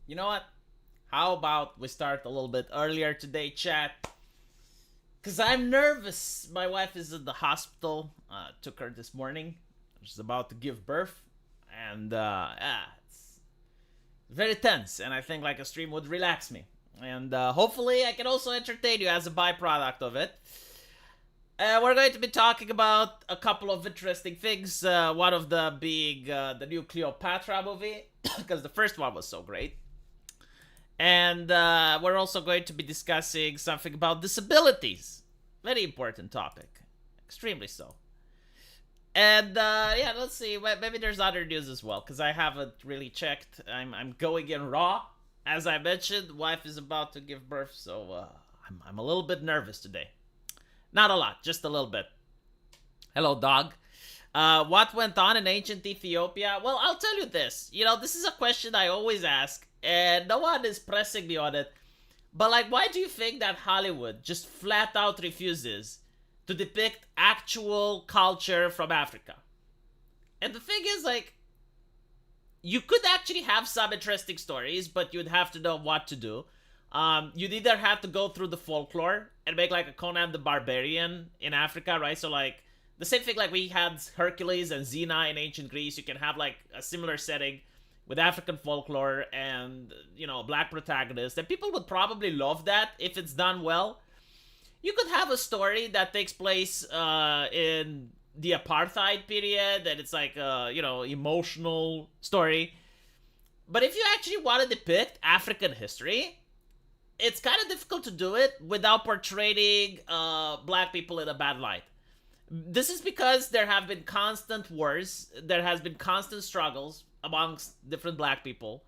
You know what? How about we start a little bit earlier today, chat? Because I'm nervous. My wife is at the hospital. Took her this morning. She's about to give birth. And it's very tense. And I think like a stream would relax me. And hopefully I can also entertain you as a byproduct of it. We're going to be talking about a couple of interesting things. One of them being the new Cleopatra movie, because the first one was so great. And we're also going to be discussing something about disabilities. Very important topic. Extremely so. And yeah, let's see. Maybe there's other news as well, because I haven't really checked. I'm going in raw. As I mentioned, wife is about to give birth, so I'm a little bit nervous today. Not a lot, just a little bit. Hello, dog. What went on in ancient Ethiopia? Well, I'll tell you this. This is a question I always ask, and no one is pressing me on it. But, like, why do you think that Hollywood just flat out refuses to depict actual culture from Africa? And the thing is, like, you could actually have some interesting stories, but you'd have to know what to do. You'd either have to go through the folklore and make like a Conan the Barbarian in Africa, right? So like the same thing like we had Hercules and Xena in ancient Greece. You can have like a similar setting with African folklore and black protagonists, and people would probably love that if it's done well. You could have a story that takes place in the apartheid period, and it's like a emotional story. But if you actually want to depict African history, it's kind of difficult to do it without portraying black people in a bad light. This is because there have been constant wars, there has been constant struggles amongst different black people.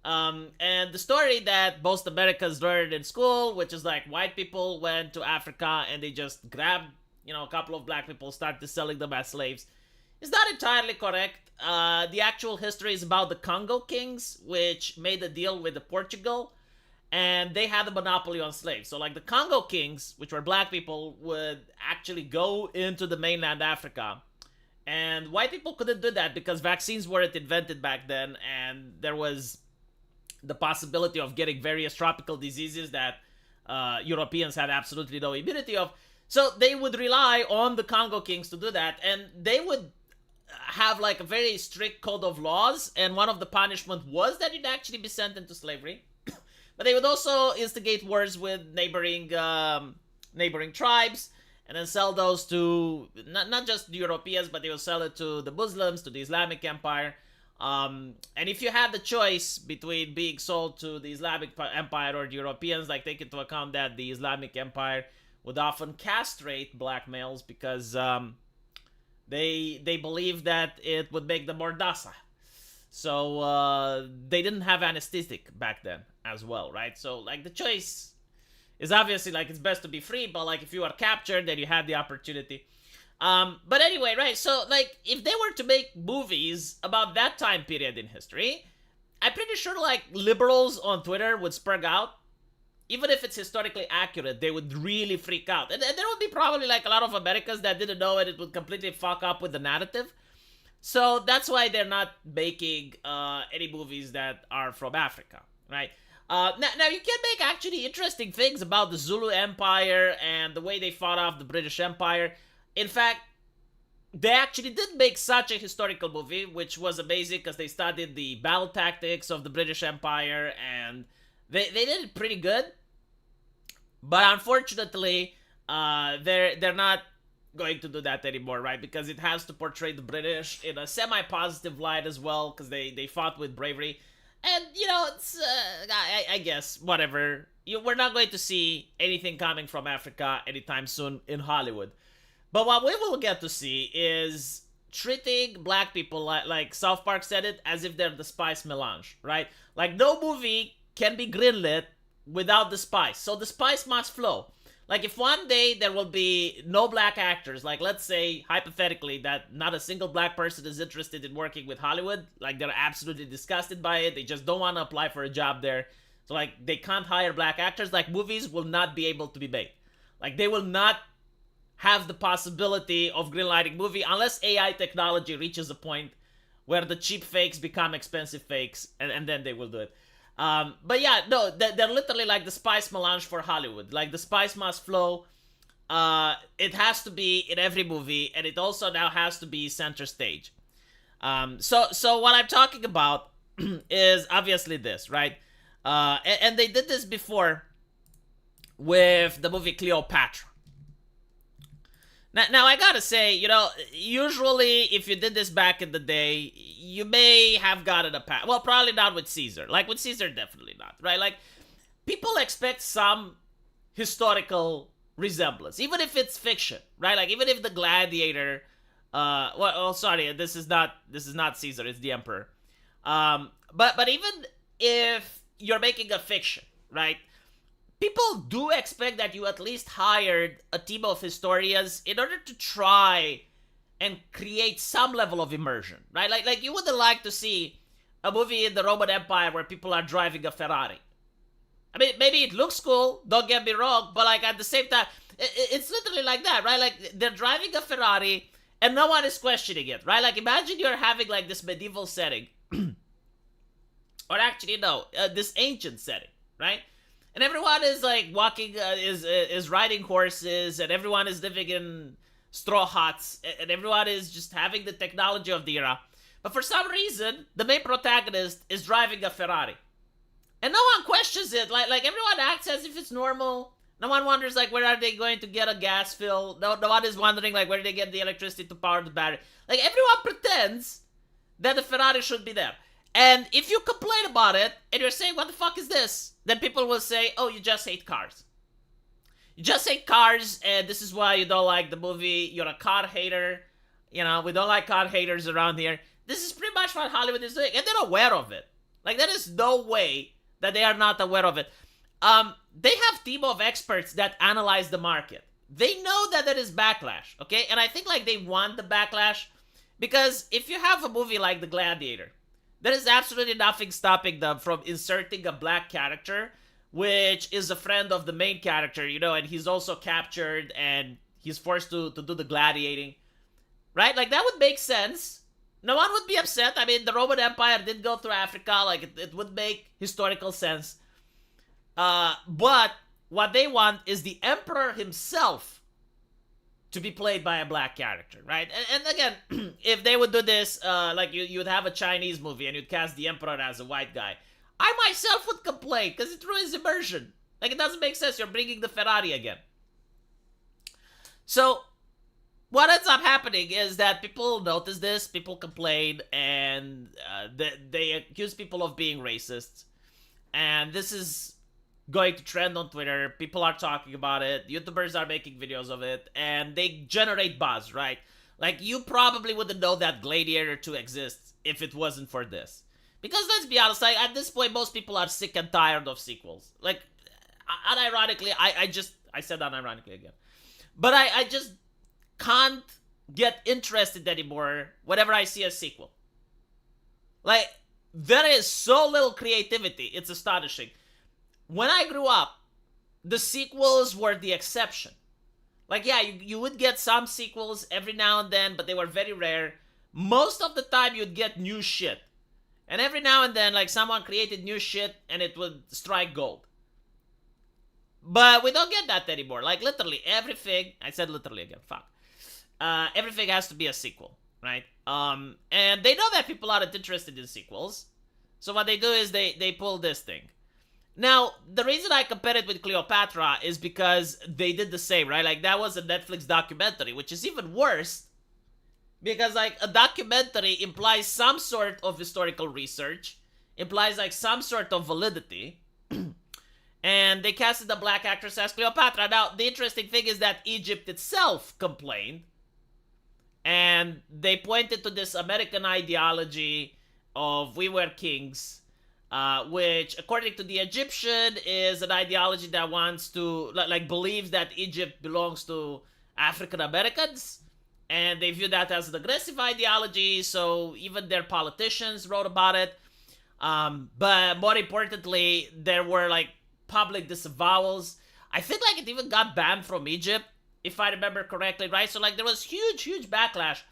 And the story that most Americans learned in school, which is like white people went to Africa and they just grabbed, a couple of black people, started selling them as slaves, is not entirely correct. The actual history is about the Congo kings, which made a deal with the Portugal, and they had a monopoly on slaves. So like the Congo kings, which were black people, would actually go into the mainland Africa. And white people couldn't do that because vaccines weren't invented back then, and there was the possibility of getting various tropical diseases that Europeans had absolutely no immunity of. So they would rely on the Congo kings to do that, and they would have like a very strict code of laws, and one of the punishment was that you'd actually be sent into slavery. But they would also instigate wars with neighboring tribes, and then sell those to not just the Europeans, but they would sell it to the Muslims, to the Islamic Empire. And if you had the choice between being sold to the Islamic Empire or the Europeans, like take into account that the Islamic Empire would often castrate black males because they believe that it would make them more docile. So they didn't have anesthetic back then as well, right? So like the choice is obviously like it's best to be free, but like if you are captured, then you had the opportunity. But anyway, right? So like if they were to make movies about that time period in history, I'm pretty sure like liberals on Twitter would spurg out. Even if it's historically accurate, they would really freak out. And there would be probably like a lot of Americans that didn't know it. It would completely fuck up with the narrative. So that's why they're not making any movies that are from Africa, right? Now you can make actually interesting things about the Zulu Empire and the way they fought off the British Empire. In fact, they actually did make such a historical movie, which was amazing because they studied the battle tactics of the British Empire, and they did it pretty good. But unfortunately, they're not going to do that anymore, right? Because it has to portray the British in a semi-positive light as well, because they fought with bravery. And, it's, I guess, whatever. We're not going to see anything coming from Africa anytime soon in Hollywood. But what we will get to see is treating black people, like South Park said it, as if they're the spice melange, right? Like, no movie can be greenlit without the spice. So the spice must flow. Like, if one day there will be no black actors, like, let's say, hypothetically, that not a single black person is interested in working with Hollywood, like, they're absolutely disgusted by it, they just don't want to apply for a job there, so, like, they can't hire black actors, like, movies will not be able to be made. Like, they will not have the possibility of greenlighting movie unless AI technology reaches a point where the cheap fakes become expensive fakes, and then they will do it. But yeah, no, they're literally like the spice melange for Hollywood. Like the spice must flow. It has to be in every movie, and it also now has to be center stage. So what I'm talking about is obviously this, right? And they did this before with the movie Cleopatra. Now I gotta say, usually if you did this back in the day, you may have gotten a pass. Well, probably not with Caesar. Like with Caesar, definitely not, right? Like people expect some historical resemblance, even if it's fiction, right? Like even if the gladiator, sorry, this is not Caesar, it's the emperor. But even if you're making a fiction, right? People do expect that you at least hired a team of historians in order to try and create some level of immersion, right? Like you wouldn't like to see a movie in the Roman Empire where people are driving a Ferrari. I mean, maybe it looks cool, don't get me wrong, but like at the same time, it's literally like that, right? Like they're driving a Ferrari and no one is questioning it, right? Like imagine you're having like this medieval setting, or actually no, this ancient setting, right? And everyone is like walking, is riding horses, and everyone is living in straw huts, and everyone is just having the technology of the era. But for some reason, the main protagonist is driving a Ferrari, and no one questions it. Like everyone acts as if it's normal. No one wonders like where are they going to get a gas fill. No one is wondering like where do they get the electricity to power the battery. Like everyone pretends that the Ferrari should be there. And if you complain about it, and you're saying, what the fuck is this? Then people will say, oh, you just hate cars. You just hate cars, and this is why you don't like the movie. You're a car hater. We don't like car haters around here. This is pretty much what Hollywood is doing, and they're aware of it. Like, there is no way that they are not aware of it. They have a team of experts that analyze the market. They know that there is backlash, okay? And I think, like, they want the backlash, because if you have a movie like The Gladiator, there is absolutely nothing stopping them from inserting a black character, which is a friend of the main character, and he's also captured and he's forced to do the gladiating, right? Like, that would make sense. No one would be upset. I mean, the Roman Empire did go through Africa. Like, it would make historical sense. But what they want is the emperor himself to be played by a black character, right? And again, if they would do this, like you'd have a Chinese movie and you'd cast the emperor as a white guy, I myself would complain because it ruins immersion. Like, it doesn't make sense. You're bringing the Ferrari again. So what ends up happening is that people notice this, people complain, and they accuse people of being racist. And this is going to trend on Twitter. People are talking about it. YouTubers are making videos of it, and they generate buzz, right? Like, you probably wouldn't know that Gladiator 2 exists if it wasn't for this. Because let's be honest, like, at this point, most people are sick and tired of sequels. Like, unironically, I said unironically again. But I just can't get interested anymore whenever I see a sequel. Like, there is so little creativity. It's astonishing. When I grew up, the sequels were the exception. Like, yeah, you would get some sequels every now and then, but they were very rare. Most of the time, you'd get new shit. And every now and then, like, someone created new shit, and it would strike gold. But we don't get that anymore. Like, literally, everything... I said literally again, fuck. Everything has to be a sequel, right? And they know that people aren't interested in sequels. So what they do is they pull this thing. Now, the reason I compare it with Cleopatra is because they did the same, right? Like, that was a Netflix documentary, which is even worse. Because, like, a documentary implies some sort of historical research, implies, like, some sort of validity. And they casted a black actress as Cleopatra. Now, the interesting thing is that Egypt itself complained. And they pointed to this American ideology of we were kings. Which, according to the Egyptian, is an ideology that wants to, like, believes that Egypt belongs to African Americans, and they view that as an aggressive ideology, so even their politicians wrote about it. But more importantly, there were, like, public disavowals. I think, like, it even got banned from Egypt, if I remember correctly, right? So, like, there was huge backlash.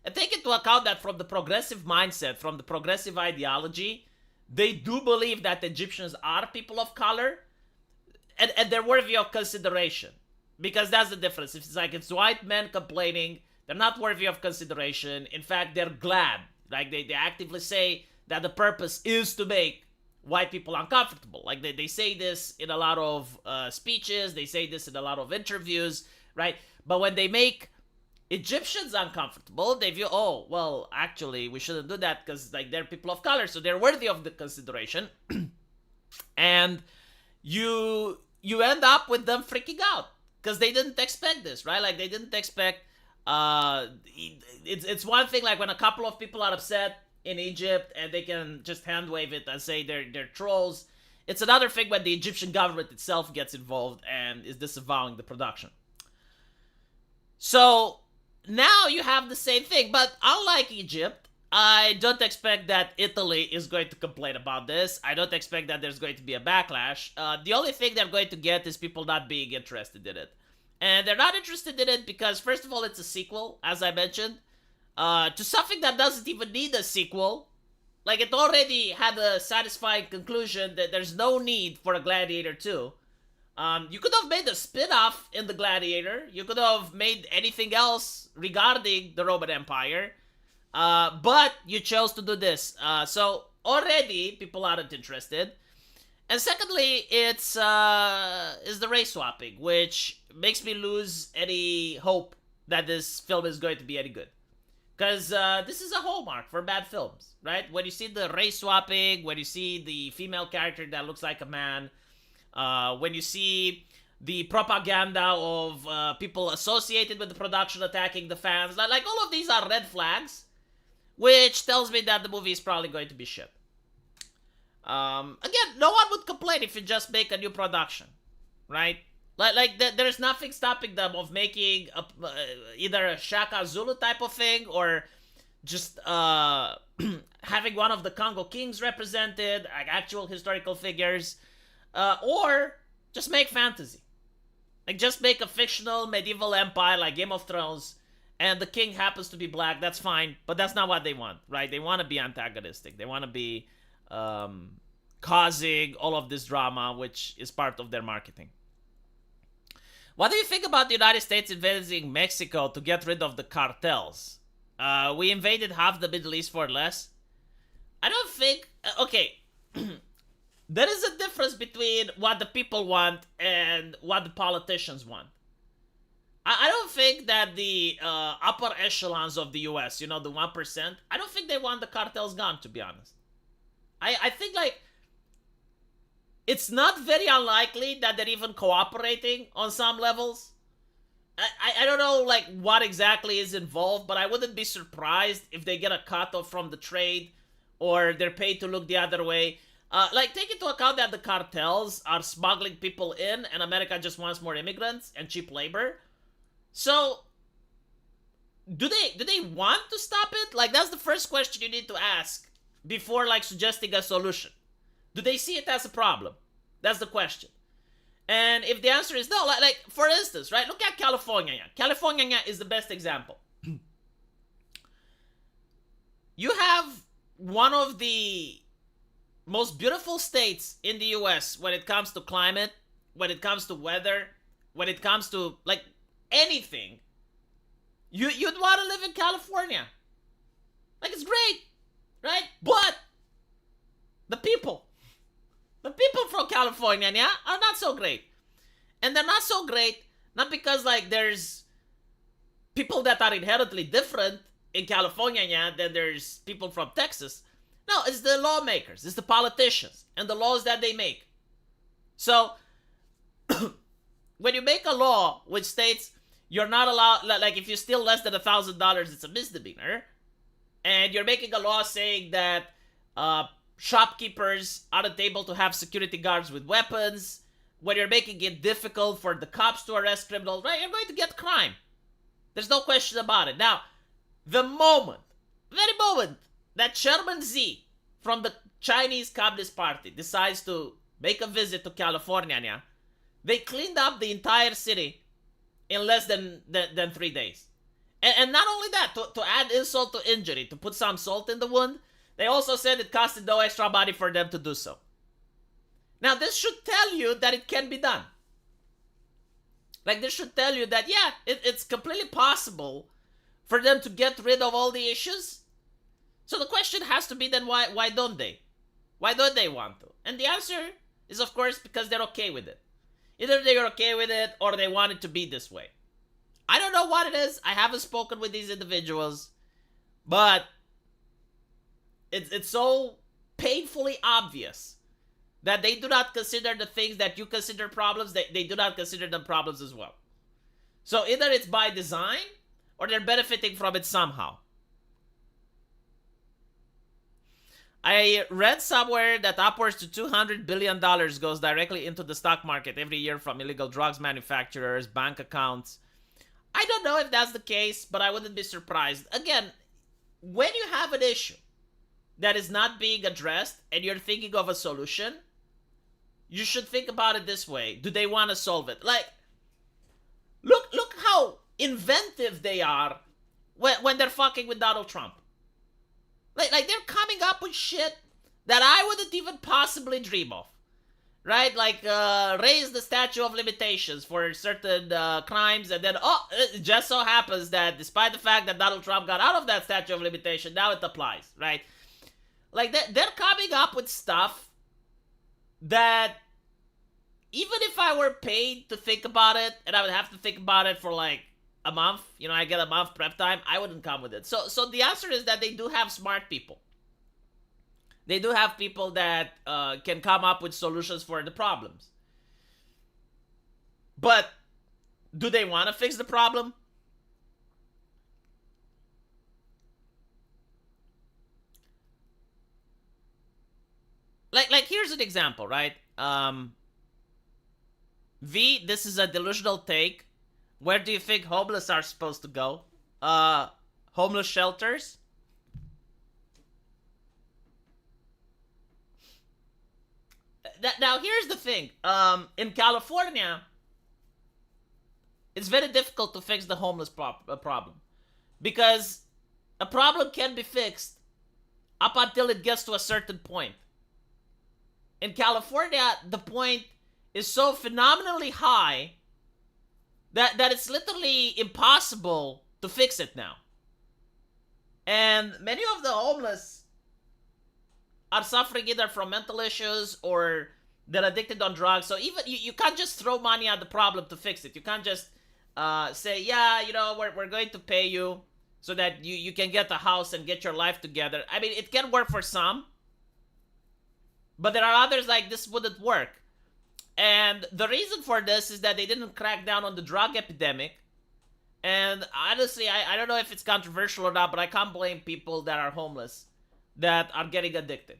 And take into account that from the progressive mindset, from the progressive ideology, they do believe that Egyptians are people of color, and they're worthy of consideration. Because that's the difference. If it's like it's white men complaining, they're not worthy of consideration. In fact, they're glad. Like they actively say that the purpose is to make white people uncomfortable. Like they say this in a lot of speeches, they say this in a lot of interviews, right? But when they make Egyptians uncomfortable, they view, oh, well, actually, we shouldn't do that because like they're people of color, so they're worthy of the consideration. And you end up with them freaking out because they didn't expect this, right? Like they didn't expect. It's one thing like when a couple of people are upset in Egypt and they can just hand wave it and say they're trolls. It's another thing when the Egyptian government itself gets involved and is disavowing the production. So now you have the same thing, but unlike Egypt, I don't expect that Italy is going to complain about this. I don't expect that there's going to be a backlash. The only thing they're going to get is people not being interested in it. And they're not interested in it because, first of all, it's a sequel, as I mentioned, to something that doesn't even need a sequel. Like, it already had a satisfying conclusion that there's no need for a Gladiator 2. You could have made a spin-off in the Gladiator. You could have made anything else regarding the Roman Empire. But you chose to do this. So already people aren't interested. And secondly, it's the race swapping, which makes me lose any hope that this film is going to be any good. Because this is a hallmark for bad films, right? When you see the race swapping, when you see the female character that looks like a man, when you see the propaganda of people associated with the production attacking the fans, like all of these are red flags, which tells me that the movie is probably going to be shit. Again, no one would complain if you just make a new production, right? There's nothing stopping them of making either a Shaka Zulu type of thing or just having one of the Congo kings represented, like actual historical figures, or just make fantasy. Like, just make a fictional medieval empire like Game of Thrones, and the king happens to be black, that's fine, but that's not what they want, right? They want to be antagonistic. They want to be causing all of this drama, which is part of their marketing. What do you think about the United States invading Mexico to get rid of the cartels? We invaded half the Middle East for less. I don't think... Okay. There is a difference between what the people want and what the politicians want. I don't think that the upper echelons of the US, you know, the 1%, I don't think they want the cartels gone, to be honest. I think, like, it's not very unlikely that they're even cooperating on some levels. I don't know, like, what exactly is involved, but I wouldn't be surprised if they get a cut off from the trade or they're paid to look the other way. Like, take into account that the cartels are smuggling people in and America just wants more immigrants and cheap labor. So, do they want to stop it? Like, that's the first question you need to ask before, like, suggesting a solution. Do they see it as a problem? That's the question. And if the answer is no, like for instance, right? Look at California. California is the best example. You have one of the most beautiful states in the US when it comes to climate, when it comes to weather, when it comes to, like, anything. You'd want to live in California. Like, it's great, right? But the people from California, are not so great. And they're not so great, not because, like, there's people that are inherently different in California than there's people from Texas. No, it's the lawmakers, it's the politicians, and the laws that they make. So, when you make a law which states you're not allowed, like, if you steal less than $1,000, it's a misdemeanor, and you're making a law saying that shopkeepers aren't able to have security guards with weapons, when you're making it difficult for the cops to arrest criminals, right, you're going to get crime. There's no question about it. Now, the very moment that Chairman Z from the Chinese Communist Party decides to make a visit to California, they cleaned up the entire city in less than 3 days. And not only that, to add insult to injury, to put some salt in the wound, They also said it costed no extra money for them to do so. Now, this should tell you that it can be done. Like, this should tell you that, yeah, it's completely possible for them to get rid of all the issues. So the question has to be then, why don't they? Why don't they want to? And the answer is, of course, because they're okay with it. Either they're okay with it or they want it to be this way. I don't know what it is. I haven't spoken with these individuals, but it's so painfully obvious that they do not consider the things that you consider problems, they do not consider them problems as well. So either it's by design or they're benefiting from it somehow. I read somewhere that upwards to $200 billion goes directly into the stock market every year from illegal drugs manufacturers, bank accounts. I don't know if that's the case, but I wouldn't be surprised. Again, when you have an issue that is not being addressed and you're thinking of a solution, you should think about it this way. Do they want to solve it? Like, look how inventive they are when they're fucking with Donald Trump. Like they're coming up with shit that I wouldn't even possibly dream of. Right? Like, raise the statute of limitations for certain crimes, and then, it just so happens that despite the fact that Donald Trump got out of that statute of limitation, now it applies, right? Like, they're coming up with stuff that, even if I were paid to think about it, and I would have to think about it for, like, a month, I get a month prep time, I wouldn't come with it. So the answer is that they do have smart people. They do have people that can come up with solutions for the problems. But do they want to fix the problem? Like here's an example, right? V, this is a delusional take. Where do you think homeless are supposed to go? Homeless shelters? Now, here's the thing. In California, it's very difficult to fix the homeless problem. Because a problem can be fixed up until it gets to a certain point. In California, the point is so phenomenally high that it's literally impossible to fix it now. And many of the homeless are suffering either from mental issues or they're addicted on drugs. So even you can't just throw money at the problem to fix it. You can't just say, yeah, we're going to pay you so that you can get a house and get your life together. I mean, it can work for some, but there are others like this wouldn't work. And the reason for this is that they didn't crack down on the drug epidemic. And honestly, I don't know if it's controversial or not, but I can't blame people that are homeless that are getting addicted.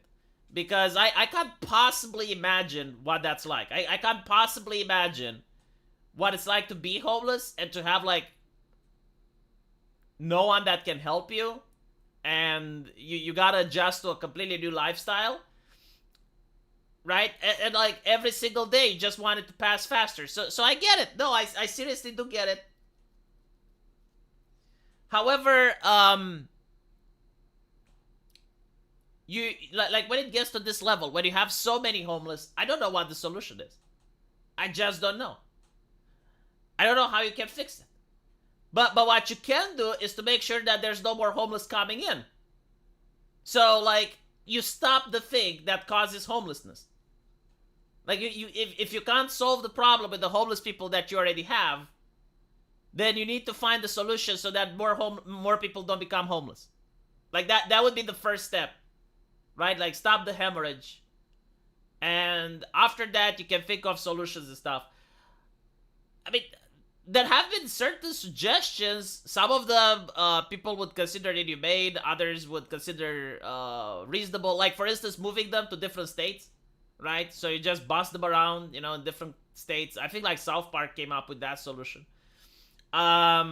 Because I can't possibly imagine what that's like. I can't possibly imagine what it's like to be homeless and to have, like, no one that can help you. And you gotta adjust to a completely new lifestyle. Right? And like, every single day, you just want it to pass faster. So I get it. No, I seriously do get it. However, you like when it gets to this level, when you have so many homeless, I don't know what the solution is. I just don't know. I don't know how you can fix it. But what you can do is to make sure that there's no more homeless coming in. So, like, you stop the thing that causes homelessness. Like, if you can't solve the problem with the homeless people that you already have, then you need to find the solution so that more people don't become homeless. Like, that would be the first step. Right? Like, stop the hemorrhage. And after that, you can think of solutions and stuff. I mean, there have been certain suggestions. Some of them people would consider inhumane. Others would consider reasonable. Like, for instance, moving them to different states. Right? So you just bus them around, in different states. I think, like, South Park came up with that solution. I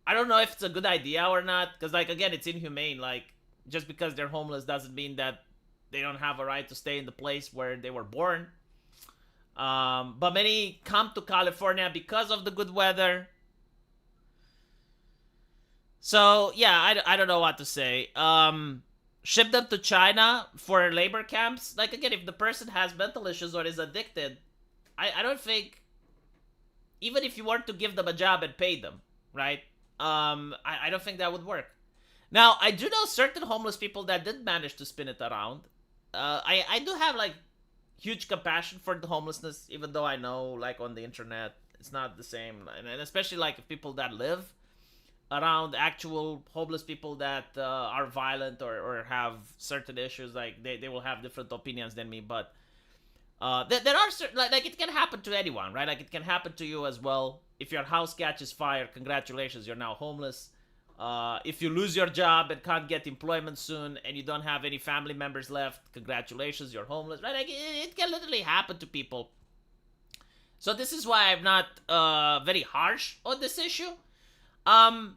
don't know if it's a good idea or not. Because, like, again, it's inhumane. Like, just because they're homeless doesn't mean that they don't have a right to stay in the place where they were born. But many come to California because of the good weather. So, yeah, I don't know what to say. ship them to China for labor camps. Like, again, if the person has mental issues or is addicted, I don't think, even if you were to give them a job and pay them, right? I don't think that would work. Now, I do know certain homeless people that did manage to spin it around. I do have like huge compassion for the homelessness, even though I know like on the internet it's not the same, and especially like if people that live around actual homeless people that are violent or have certain issues, like they will have different opinions than me. But there are certain, like it can happen to anyone, right? Like it can happen to you as well. If your house catches fire, congratulations, you're now homeless. If you lose your job and can't get employment soon and you don't have any family members left, congratulations, you're homeless, right? Like it can literally happen to people. So this is why I'm not very harsh on this issue. Um,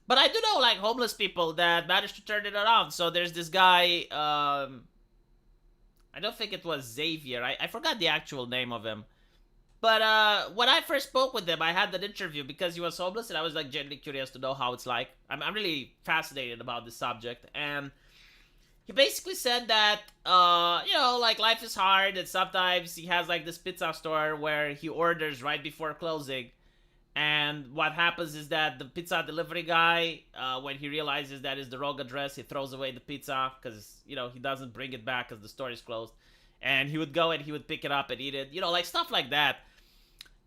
but I do know like homeless people that managed to turn it around. So there's this guy. I don't think it was Xavier. I forgot the actual name of him. But when I first spoke with him, I had that interview because he was homeless, and I was like genuinely curious to know how it's like. I'm really fascinated about this subject, and he basically said that like life is hard, and sometimes he has like this pizza store where he orders right before closing, and what happens is that the pizza delivery guy, when he realizes that is the wrong address, he throws away the pizza because he doesn't bring it back because the store is closed, and he would go and he would pick it up and eat it, like stuff like that.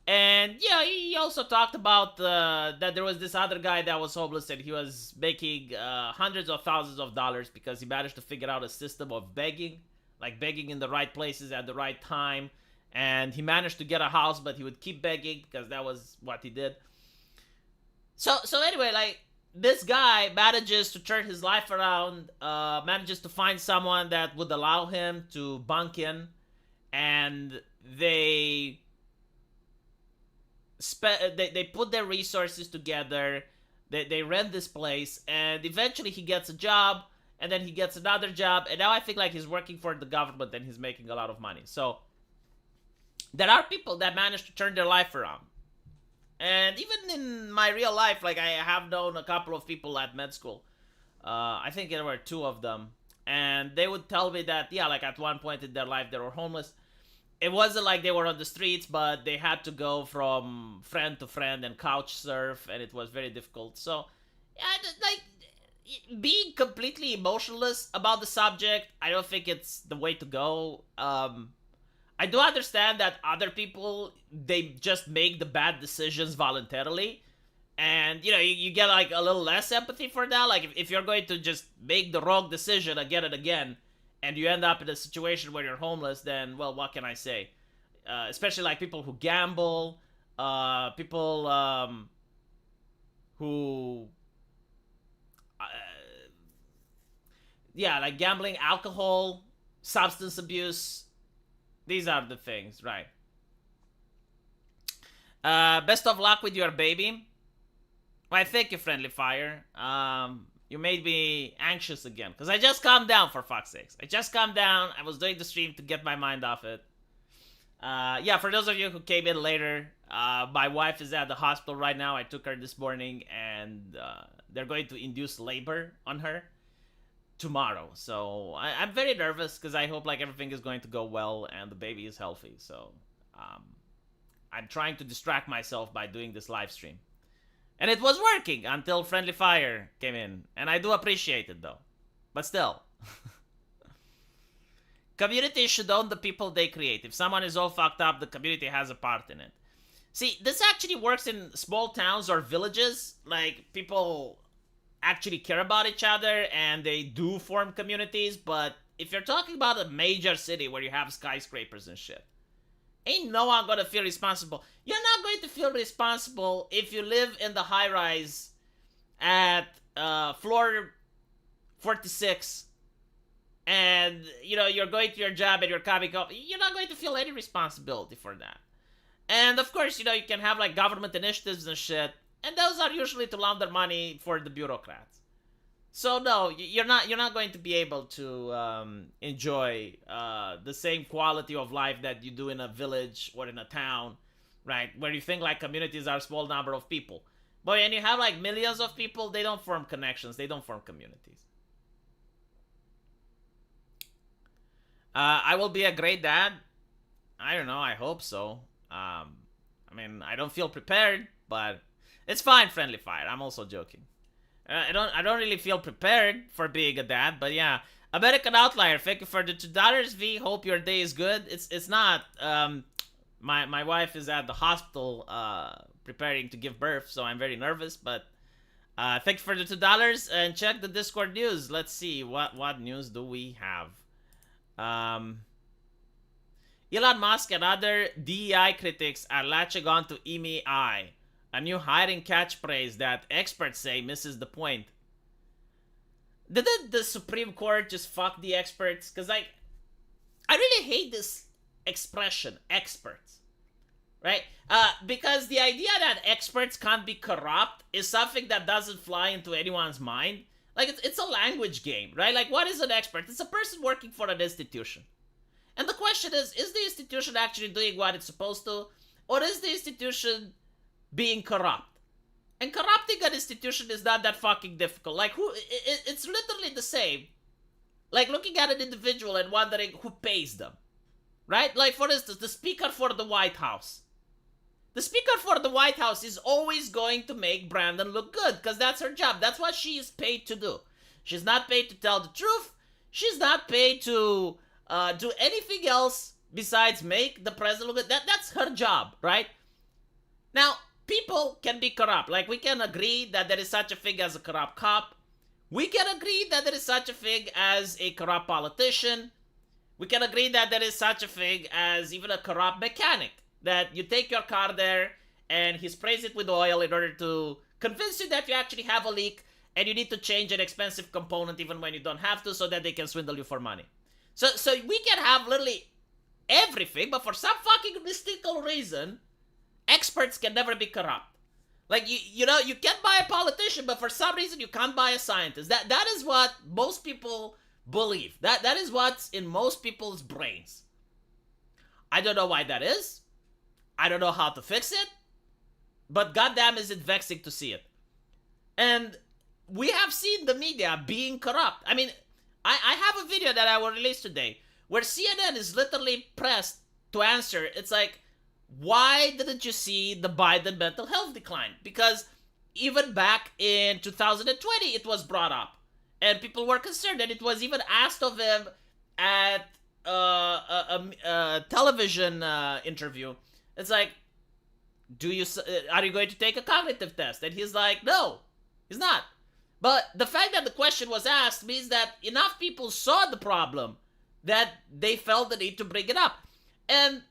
And yeah, he also talked about that there was this other guy that was homeless and he was making hundreds of thousands of dollars because he managed to figure out a system of begging, like begging in the right places at the right time. And he managed to get a house, but he would keep begging because that was what he did. So anyway, like this guy manages to turn his life around, manages to find someone that would allow him to bunk in, and they put their resources together. They rent this place, and eventually he gets a job, and then he gets another job, and now I think like he's working for the government and he's making a lot of money. So there are people that manage to turn their life around. And even in my real life, like I have known a couple of people at med school. I think there were two of them, and they would tell me that yeah, like at one point in their life they were homeless. It wasn't like they were on the streets, but they had to go from friend to friend and couch surf, and it was very difficult. So, yeah, like being completely emotionless about the subject, I don't think it's the way to go. I do understand that other people they just make the bad decisions voluntarily, and you get like a little less empathy for that. Like if you're going to just make the wrong decision again and again, and you end up in a situation where you're homeless, then well, what can I say? Especially like people who gamble, people who, uh, yeah, like gambling, alcohol, substance abuse. These are the things, right? Best of luck with your baby. Why, thank you, Friendly Fire. You made me anxious again because I just calmed down, for fuck's sakes. I just calmed down. I was doing the stream to get my mind off it. Yeah, for those of you who came in later, my wife is at the hospital right now. I took her this morning, and they're going to induce labor on her tomorrow. So I'm very nervous because I hope like everything is going to go well and the baby is healthy. So I'm trying to distract myself by doing this live stream. And it was working until Friendly Fire came in. And I do appreciate it though. But still. Communities should own the people they create. If someone is all fucked up, the community has a part in it. See, this actually works in small towns or villages. Like, people actually care about each other and they do form communities. But if you're talking about a major city where you have skyscrapers and shit, ain't no one gonna feel responsible. You're not going to feel responsible if you live in the high rise at floor 46 and you're going to your job and you're coming up. You're not going to feel any responsibility for that. And of course, you can have like government initiatives and shit, and those are usually to launder money for the bureaucrats. So no, you're not going to be able to enjoy the same quality of life that you do in a village or in a town, right? Where you think like communities are a small number of people. But when you have like millions of people, they don't form connections. They don't form communities. I will be a great dad. I don't know. I hope so. I mean, I don't feel prepared, but it's fine, Friendly Fire. I'm also joking. I don't really feel prepared for being a dad, but yeah. American Outlier, thank you for the $2. V, hope your day is good. It's not. My wife is at the hospital preparing to give birth, so I'm very nervous. But thank you for the $2 and check the Discord news. Let's see what news do we have. Elon Musk and other DEI critics are latching on to EMEI, a new hiring catchphrase that experts say misses the point. Didn't the Supreme Court just fuck the experts? Because, like, I really hate this expression, experts. Right? Because the idea that experts can't be corrupt is something that doesn't fly into anyone's mind. Like, it's a language game, right? Like, what is an expert? It's a person working for an institution. And the question is the institution actually doing what it's supposed to? Or is the institution being corrupt? And corrupting an institution is not that fucking difficult. Like, it's literally the same. Like, looking at an individual and wondering who pays them. Right? Like, for instance, the Speaker for the White House. The Speaker for the White House is always going to make Brandon look good, because that's her job. That's what she is paid to do. She's not paid to tell the truth. She's not paid to do anything else besides make the president look good. That's her job, right? Now, people can be corrupt. Like, we can agree that there is such a thing as a corrupt cop. We can agree that there is such a thing as a corrupt politician. We can agree that there is such a thing as even a corrupt mechanic. That you take your car there and he sprays it with oil in order to convince you that you actually have a leak and you need to change an expensive component even when you don't have to, so that they can swindle you for money. So we can have literally everything, but for some fucking mystical reason, experts can never be corrupt. Like, you know, you can buy a politician, but for some reason you can't buy a scientist. That is what most people believe. That is what's in most people's brains. I don't know why that is. I don't know how to fix it. But goddamn is it vexing to see it. And we have seen the media being corrupt. I mean, I have a video that I will release today where CNN is literally pressed to answer. It's like, why didn't you see the Biden mental health decline? Because even back in 2020, it was brought up. And people were concerned. And it was even asked of him at a television interview. It's like, are you going to take a cognitive test? And he's like, no, he's not. But the fact that the question was asked means that enough people saw the problem that they felt the need to bring it up. And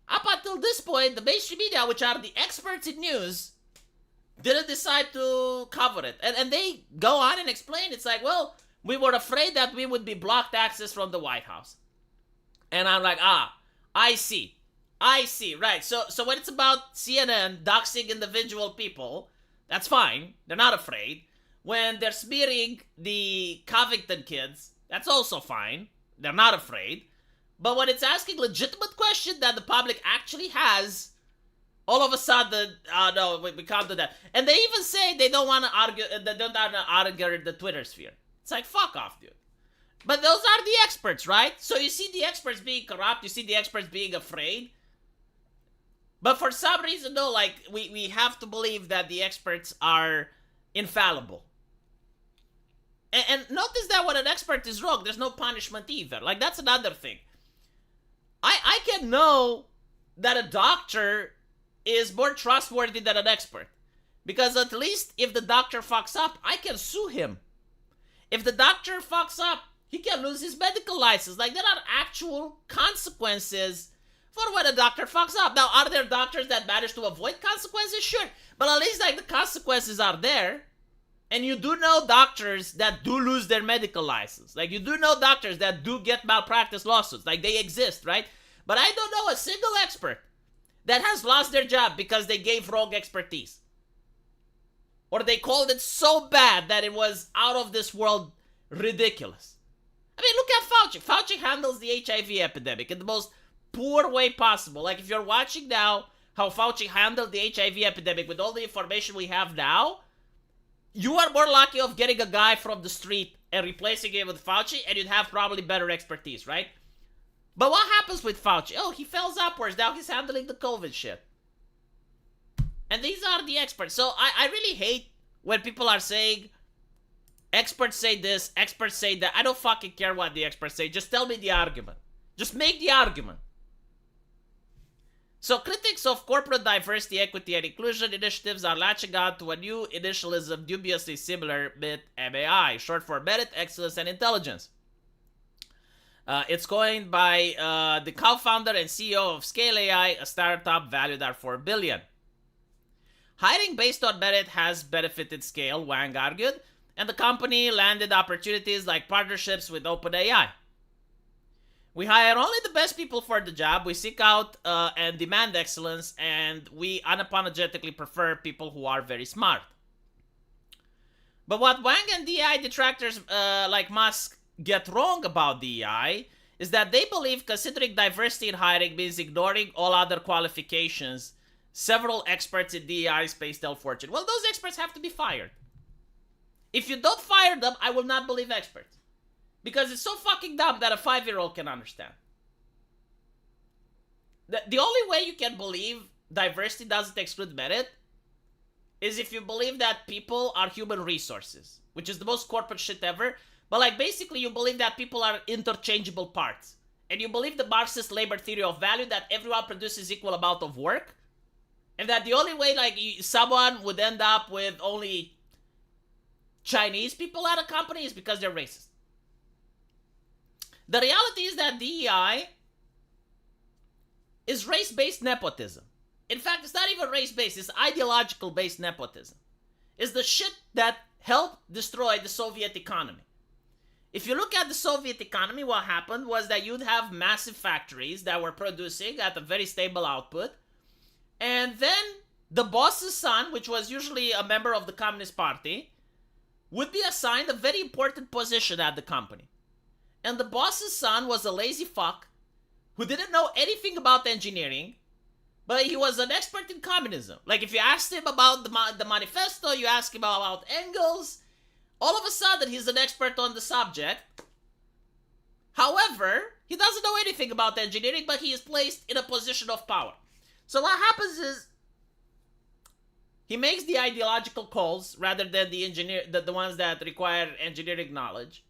up until this point, the mainstream media, which are the experts in news, didn't decide to cover it. And they go on and explain. It's like, well, we were afraid that we would be blocked access from the White House. And I'm like, I see, right. So when it's about CNN doxing individual people, that's fine. They're not afraid. When they're smearing the Covington kids, that's also fine. They're not afraid. But when it's asking legitimate questions that the public actually has, all of a sudden, no, we can't do that. And they even say they don't want to argue, they don't want to argue the Twitter sphere. It's like, fuck off, dude. But those are the experts, right? So you see the experts being corrupt, you see the experts being afraid. But for some reason, though, like, we have to believe that the experts are infallible. And notice that when an expert is wrong, there's no punishment either. Like, that's another thing. I can know that a doctor is more trustworthy than an expert. Because at least if the doctor fucks up, I can sue him. If the doctor fucks up, he can lose his medical license. Like, there are actual consequences for when a doctor fucks up. Now, are there doctors that manage to avoid consequences? Sure. But at least, like, the consequences are there. And you do know doctors that do lose their medical license. Like, you do know doctors that do get malpractice lawsuits. Like, they exist, right? But I don't know a single expert that has lost their job because they gave wrong expertise. Or they called it so bad that it was out of this world ridiculous. I mean, look at Fauci. Fauci handles the HIV epidemic in the most poor way possible. Like, if you're watching now how Fauci handled the HIV epidemic with all the information we have now, you are more lucky of getting a guy from the street and replacing him with Fauci, and you'd have probably better expertise, right? But what happens with Fauci? Oh, he falls upwards. Now he's handling the COVID shit. And these are the experts. So I really hate when people are saying, experts say this, experts say that. I don't fucking care what the experts say. Just tell me the argument. Just make the argument. So critics of corporate diversity, equity, and inclusion initiatives are latching on to a new initialism dubiously similar with MAI, short for Merit, Excellence, and Intelligence. It's coined by the co-founder and CEO of Scale AI, a startup valued at $4 billion. Hiring based on merit has benefited Scale, Wang argued, and the company landed opportunities like partnerships with OpenAI. We hire only the best people for the job, we seek out and demand excellence, and we unapologetically prefer people who are very smart. But what Wang and DEI detractors like Musk get wrong about DEI is that they believe considering diversity in hiring means ignoring all other qualifications several experts in DEI space tell Fortune. Well, those experts have to be fired. If you don't fire them, I will not believe experts. Because it's so fucking dumb that a 5-year-old can understand. The only way you can believe diversity doesn't exclude merit is if you believe that people are human resources, which is the most corporate shit ever. But like basically you believe that people are interchangeable parts. And you believe the Marxist labor theory of value that everyone produces equal amount of work. And that the only way like someone would end up with only Chinese people at a company is because they're racist. The reality is that DEI is race-based nepotism. In fact, it's not even race-based, it's ideological-based nepotism. It's the shit that helped destroy the Soviet economy. If you look at the Soviet economy, what happened was that you'd have massive factories that were producing at a very stable output, and then the boss's son, which was usually a member of the Communist Party, would be assigned a very important position at the company. And the boss's son was a lazy fuck who didn't know anything about engineering, but he was an expert in communism. Like if you asked him about the manifesto, you ask him about Engels, all of a sudden he's an expert on the subject. However, he doesn't know anything about engineering, but he is placed in a position of power. So what happens is he makes the ideological calls rather than the ones that require engineering knowledge.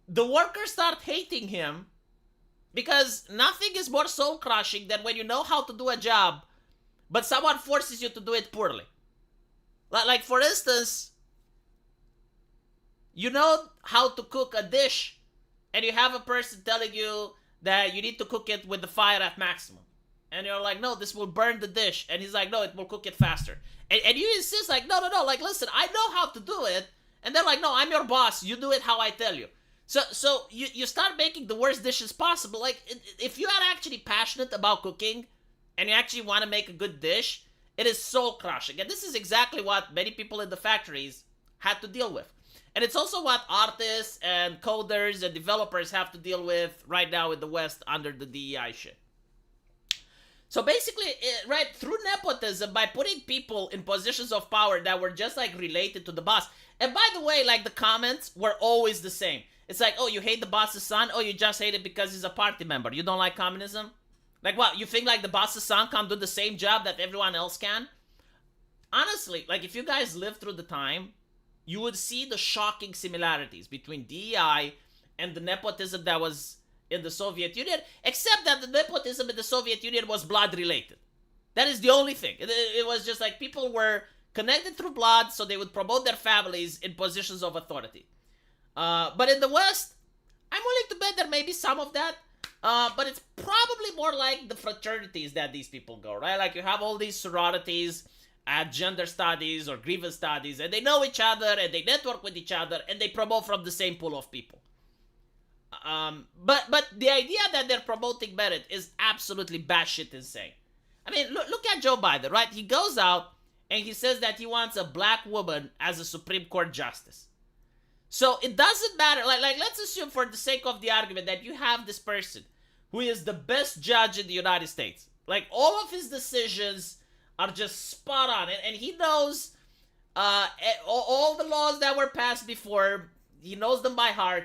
The workers start hating him because nothing is more soul crushing than when you know how to do a job, but someone forces you to do it poorly. Like for instance, you know how to cook a dish, and you have a person telling you that you need to cook it with the fire at maximum. And you're like, no, this will burn the dish. And he's like, no, it will cook it faster. And you insist like, no, like, listen, I know how to do it. And they're like, no, I'm your boss. You do it how I tell you. So you start making the worst dishes possible. Like, if you are actually passionate about cooking and you actually want to make a good dish, it is soul crushing. And this is exactly what many people in the factories had to deal with. And it's also what artists and coders and developers have to deal with right now in the West under the DEI shit. So basically, right, through nepotism, by putting people in positions of power that were just like related to the boss. And by the way, like the comments were always the same. It's like, oh, you hate the boss's son? Oh, you just hate it because he's a party member. You don't like communism? Like what? You think like the boss's son can do the same job that everyone else can? Honestly, like if you guys lived through the time, you would see the shocking similarities between DEI and the nepotism that was in the Soviet Union, except that the nepotism in the Soviet Union was blood related. That is the only thing. It was just like people were connected through blood, so they would promote their families in positions of authority. But in the West, I'm willing to bet there may be some of that, but it's probably more like the fraternities that these people go, right? Like you have all these sororities at gender studies or grievance studies, and they know each other, and they network with each other, and they promote from the same pool of people. But the idea that they're promoting merit is absolutely batshit insane. I mean, look at Joe Biden, right? He goes out and he says that he wants a black woman as a Supreme Court justice. So it doesn't matter. Like let's assume for the sake of the argument that you have this person who is the best judge in the United States. Like all of his decisions are just spot on, and he knows all the laws that were passed before. He knows them by heart.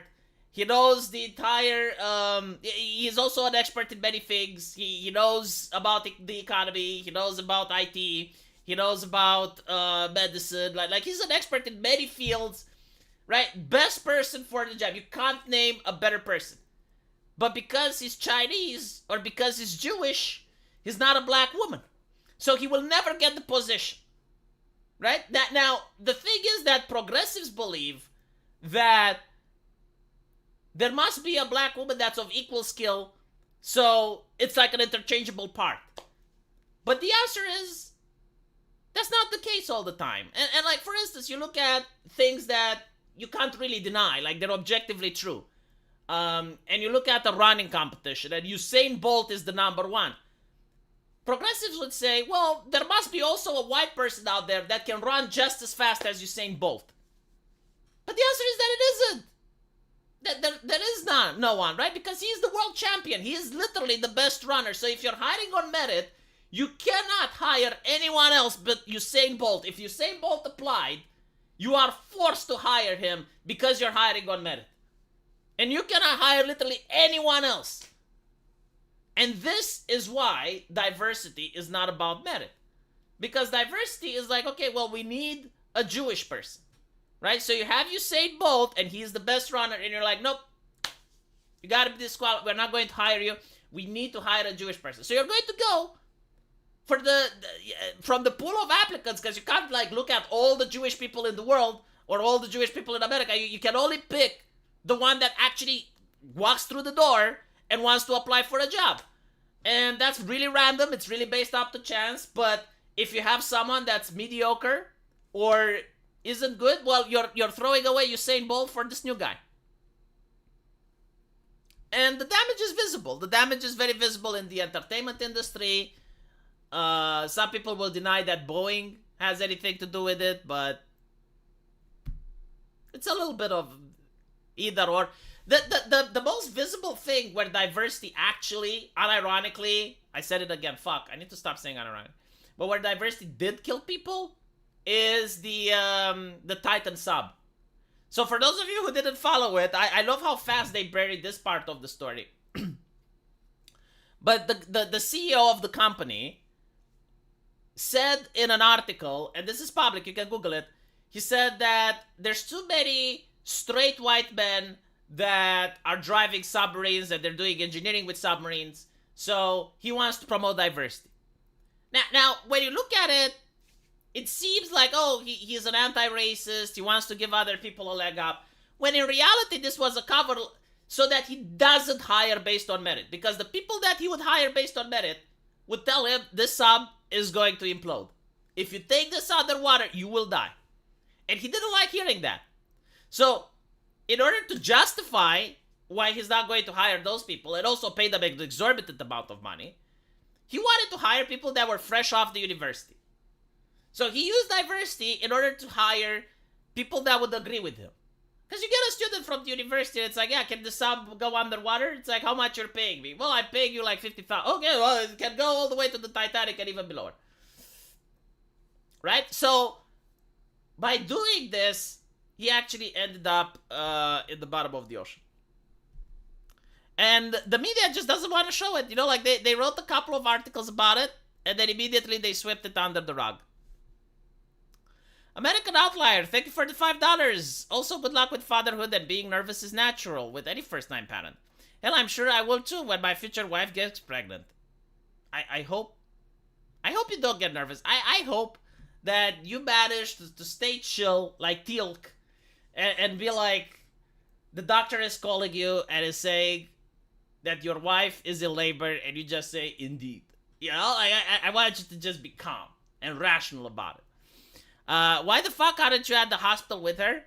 He knows the entire. He's also an expert in many things. He knows about the economy. He knows about IT. He knows about medicine. Like he's an expert in many fields, right? Best person for the job. You can't name a better person. But because he's Chinese or because he's Jewish, he's not a black woman. So he will never get the position. Right? That now the thing is that progressives believe that there must be a black woman that's of equal skill, so it's like an interchangeable part. But the answer is that's not the case all the time. And like for instance, you look at things that you can't really deny, like they're objectively true. And you look at the running competition, and Usain Bolt is the number one. Progressives would say, well, there must be also a white person out there that can run just as fast as Usain Bolt. But the answer is that it isn't. There is no one, right? Because he's the world champion. He is literally the best runner. So if you're hiring on merit, you cannot hire anyone else but Usain Bolt. If Usain Bolt applied, you are forced to hire him because you're hiring on merit. And you cannot hire literally anyone else. And this is why diversity is not about merit. Because diversity is like, okay, well, we need a Jewish person. Right? So you have Usain Bolt, and he's the best runner, and you're like, nope, you gotta be disqualified. We're not going to hire you. We need to hire a Jewish person. So you're going to go for from the pool of applicants, because you can't like look at all the Jewish people in the world or all the Jewish people in America. You can only pick the one that actually walks through the door and wants to apply for a job. And that's really random. It's really based up to chance. But if you have someone that's mediocre or isn't good, well, you're throwing away Usain Bolt for this new guy. And the damage is visible. The damage is very visible in the entertainment industry. Some people will deny that Boeing has anything to do with it, but it's a little bit of either or. The most visible thing where diversity actually, unironically, I said it again, fuck, I need to stop saying unironically, but where diversity did kill people is the Titan sub. So for those of you who didn't follow it, I love how fast they buried this part of the story. But the CEO of the company said in an article, and this is public, you can Google it, he said that there's too many straight white men that are driving submarines and they're doing engineering with submarines, so he wants to promote diversity. Now when you look at it, it seems like, oh, he's an anti-racist, he wants to give other people a leg up, when in reality this was a cover so that he doesn't hire based on merit, because the people that he would hire based on merit would tell him this sub is going to implode. If you take this underwater, you will die. And he didn't like hearing that. So in order to justify why he's not going to hire those people and also pay them an exorbitant amount of money, he wanted to hire people that were fresh off the university. So he used diversity in order to hire people that would agree with him. Because you get a student from the university and it's like, yeah, can the sub go underwater? It's like, how much you're paying me? Well, I'm paying you like 50,000. Okay, well, it can go all the way to the Titanic and even below it. Right? So by doing this, he actually ended up in the bottom of the ocean. And the media just doesn't want to show it. You know, like they wrote a couple of articles about it, and then immediately they swept it under the rug. American Outlier, thank you for the $5. Also, good luck with fatherhood, and being nervous is natural with any first-time parent. Hell, I'm sure I will too when my future wife gets pregnant. I hope you don't get nervous. I hope that you manage to stay chill like Teal'c and be like, the doctor is calling you and is saying that your wife is in labor, and you just say, indeed. You know, I want you to just be calm and rational about it. Why the fuck aren't you at the hospital with her?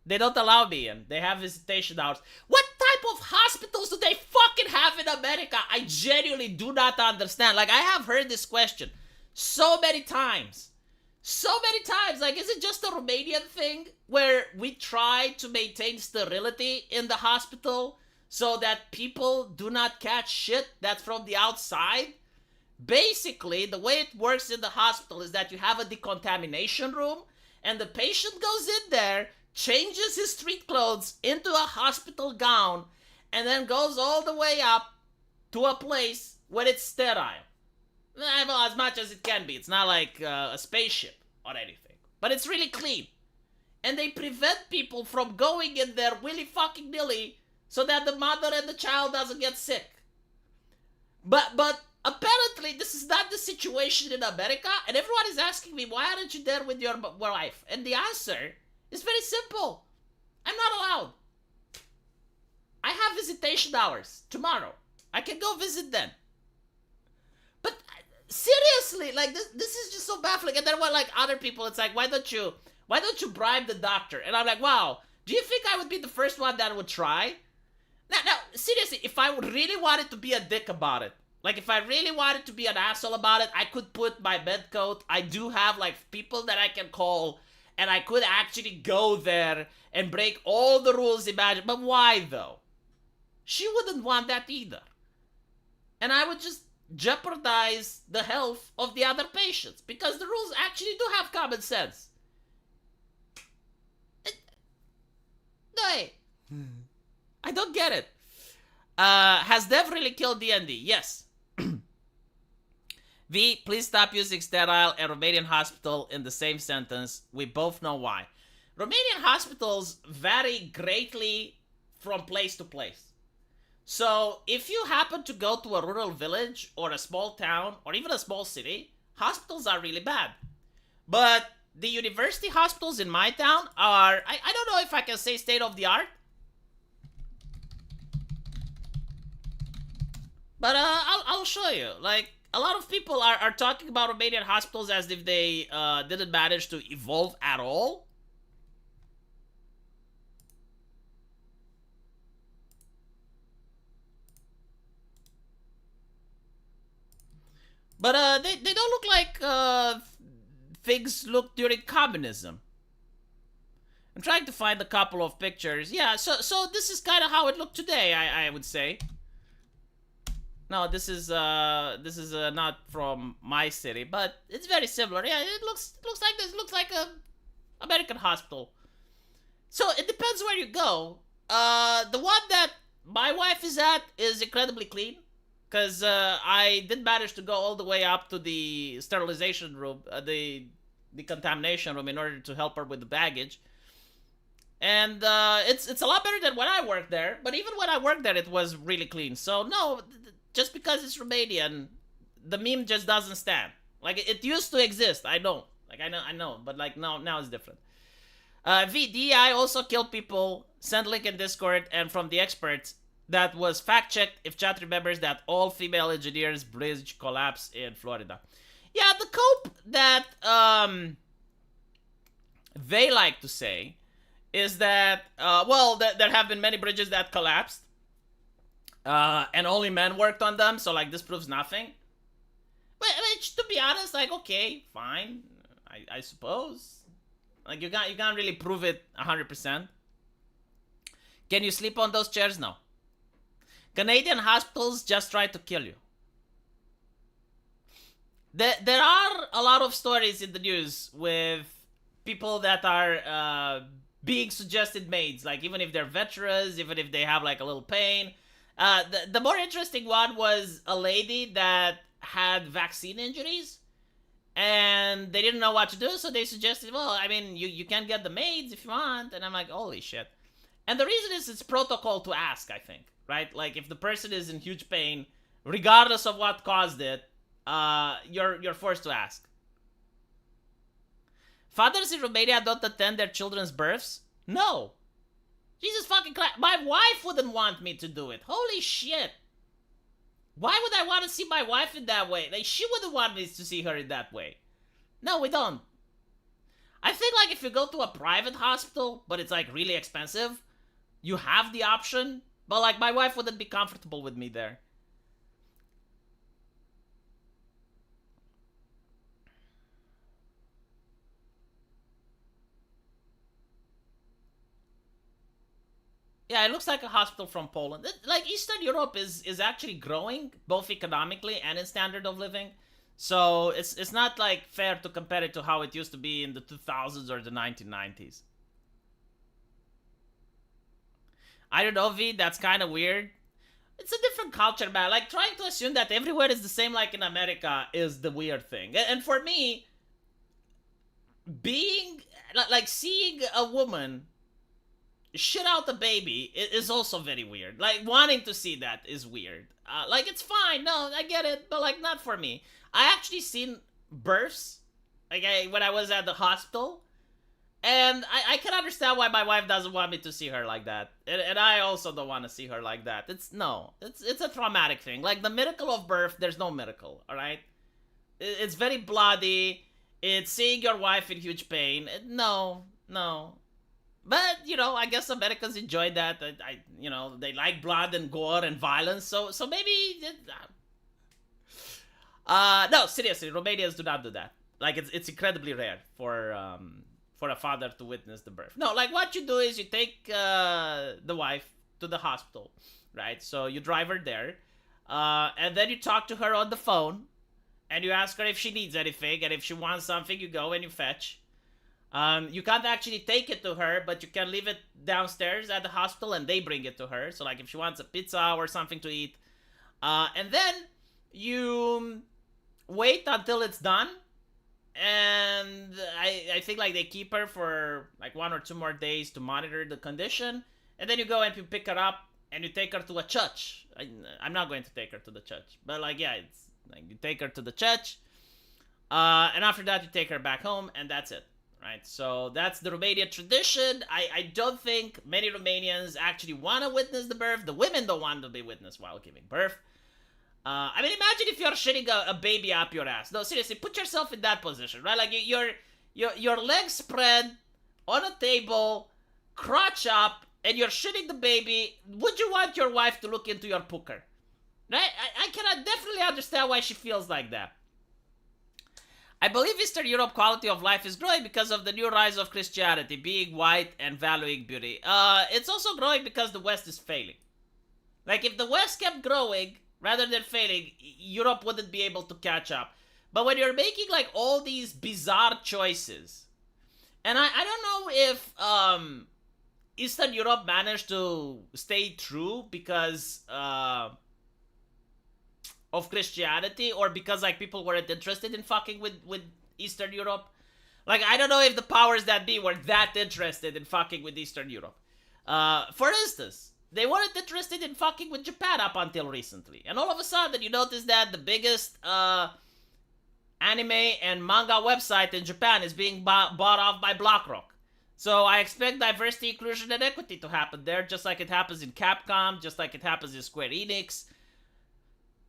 They don't allow me in. They have visitation hours. What type of hospitals do they fucking have in America? I genuinely do not understand. Like, I have heard this question so many times. So many times. Like, is it just a Romanian thing where we try to maintain sterility in the hospital so that people do not catch shit that's from the outside? Basically, the way it works in the hospital is that you have a decontamination room, and the patient goes in there, changes his street clothes into a hospital gown, and then goes all the way up to a place where it's sterile. Well, as much as it can be. It's not like a spaceship or anything. But it's really clean. And they prevent people from going in there willy fucking nilly so that the mother and the child doesn't get sick. But apparently this is not the situation in America, and everyone is asking me, why aren't you there with your wife? And the answer is very simple. I'm not allowed. I have visitation hours tomorrow. I can go visit them. But seriously, like this is just so baffling. And then what, like other people, it's like, why don't you bribe the doctor? And I'm like, wow, do you think I would be the first one that would try? Now, seriously, if I really wanted to be a dick about it, like if I really wanted to be an asshole about it, I could put my med coat. I do have like people that I can call, and I could actually go there and break all the rules imagined. But why though? She wouldn't want that either. And I would just jeopardize the health of the other patients, because the rules actually do have common sense. No, I don't get it. Has Dev really killed DND? Yes. V, please stop using sterile and Romanian hospital in the same sentence. We both know why. Romanian hospitals vary greatly from place to place. So if you happen to go to a rural village or a small town or even a small city, hospitals are really bad. But the university hospitals in my town are, I don't know if I can say state of the art. But I'll show you. Like, a lot of people are talking about Romanian hospitals as if they didn't manage to evolve at all. But they don't look like things looked during communism. I'm trying to find a couple of pictures. Yeah, so this is kind of how it looked today, I would say. No, this is not from my city, but it's very similar. Yeah, it looks like this. It looks like a American hospital. So it depends where you go. The one that my wife is at is incredibly clean, because I did manage to go all the way up to the sterilization room, the contamination room, in order to help her with the baggage. And it's a lot better than when I worked there. But even when I worked there, it was really clean. So no, just because it's Romanian, the meme just doesn't stand. Like, it used to exist. I know. Like, I know. But like now it's different. VDI also killed people. Send link in Discord, and from the experts, that was fact-checked if chat remembers that all female engineers bridge collapse in Florida. Yeah, the cope that they like to say is that, well, there have been many bridges that collapsed, and only men worked on them, so like this proves nothing. Which, to be honest, like, okay, fine, I suppose. Like, you can't really prove it 100%. Can you sleep on those chairs? No. Canadian hospitals just try to kill you. There are a lot of stories in the news with people that are being suggested maids, like even if they're veterans, even if they have like a little pain. The more interesting one was a lady that had vaccine injuries, and they didn't know what to do, so they suggested, well, I mean, you can get the maids if you want. And I'm like, holy shit. And the reason is it's protocol to ask, I think, right? Like, if the person is in huge pain, regardless of what caused it, you're forced to ask. Fathers in Romania don't attend their children's births? No. Jesus fucking Christ. My wife wouldn't want me to do it. Holy shit. Why would I want to see my wife in that way? Like, she wouldn't want me to see her in that way. No, we don't. I think, like, if you go to a private hospital, but it's, like, really expensive, you have the option. But, like, my wife wouldn't be comfortable with me there. Yeah, it looks like a hospital from Poland. Like, Eastern Europe is actually growing, both economically and in standard of living. So it's not like fair to compare it to how it used to be in the 2000s or the 1990s. I don't know, V. That's kind of weird. It's a different culture, man. Like trying to assume that everywhere is the same, like in America, is the weird thing. And for me, being like seeing a woman shit out the baby is also very weird. Like wanting to see that is weird. Like it's fine, no, I get it, but like not for me. I actually seen births, like when I was at the hospital, and I can understand why my wife doesn't want me to see her like that, and I also don't want to see her like that. It's a traumatic thing. Like the miracle of birth, there's no miracle. All right, it's very bloody. It's seeing your wife in huge pain. No, no. But I guess Americans enjoy that. They like blood and gore and violence. So maybe. No, seriously, Romanians do not do that. Like it's incredibly rare for a father to witness the birth. No, like what you do is you take the wife to the hospital, right? So you drive her there, and then you talk to her on the phone, and you ask her if she needs anything, and if she wants something, you go and you fetch. You can't actually take it to her, but you can leave it downstairs at the hospital and they bring it to her. So like if she wants a pizza or something to eat. And then you wait until it's done. And I think like they keep her for like 1 or 2 more days to monitor the condition. And then you go and you pick her up and you take her to a church. I'm not going to take her to the church. But like, yeah, it's like you take her to the church. And after that you take her back home and that's it. Right, so that's the Romanian tradition. I don't think many Romanians actually want to witness the birth. The women don't want to be witnessed while giving birth. I mean, imagine if you're shitting a baby up your ass. No, seriously, put yourself in that position, right? Like your legs spread on a table, crotch up, and you're shitting the baby. Would you want your wife to look into your pooker? Right? I can definitely understand why she feels like that. I believe Eastern Europe quality of life is growing because of the new rise of Christianity, being white and valuing beauty. It's also growing because the West is failing. Like, if the West kept growing rather than failing, Europe wouldn't be able to catch up. But when you're making, like, all these bizarre choices, and I don't know if Eastern Europe managed to stay true because of Christianity, or because like people weren't interested in fucking with Eastern Europe. Like, I don't know if the powers that be were that interested in fucking with Eastern Europe. For instance, they weren't interested in fucking with Japan up until recently, and all of a sudden you notice that the biggest anime and manga website in Japan is being bought off by BlackRock. So I expect diversity, inclusion, and equity to happen there, just like it happens in Capcom, just like it happens in Square Enix.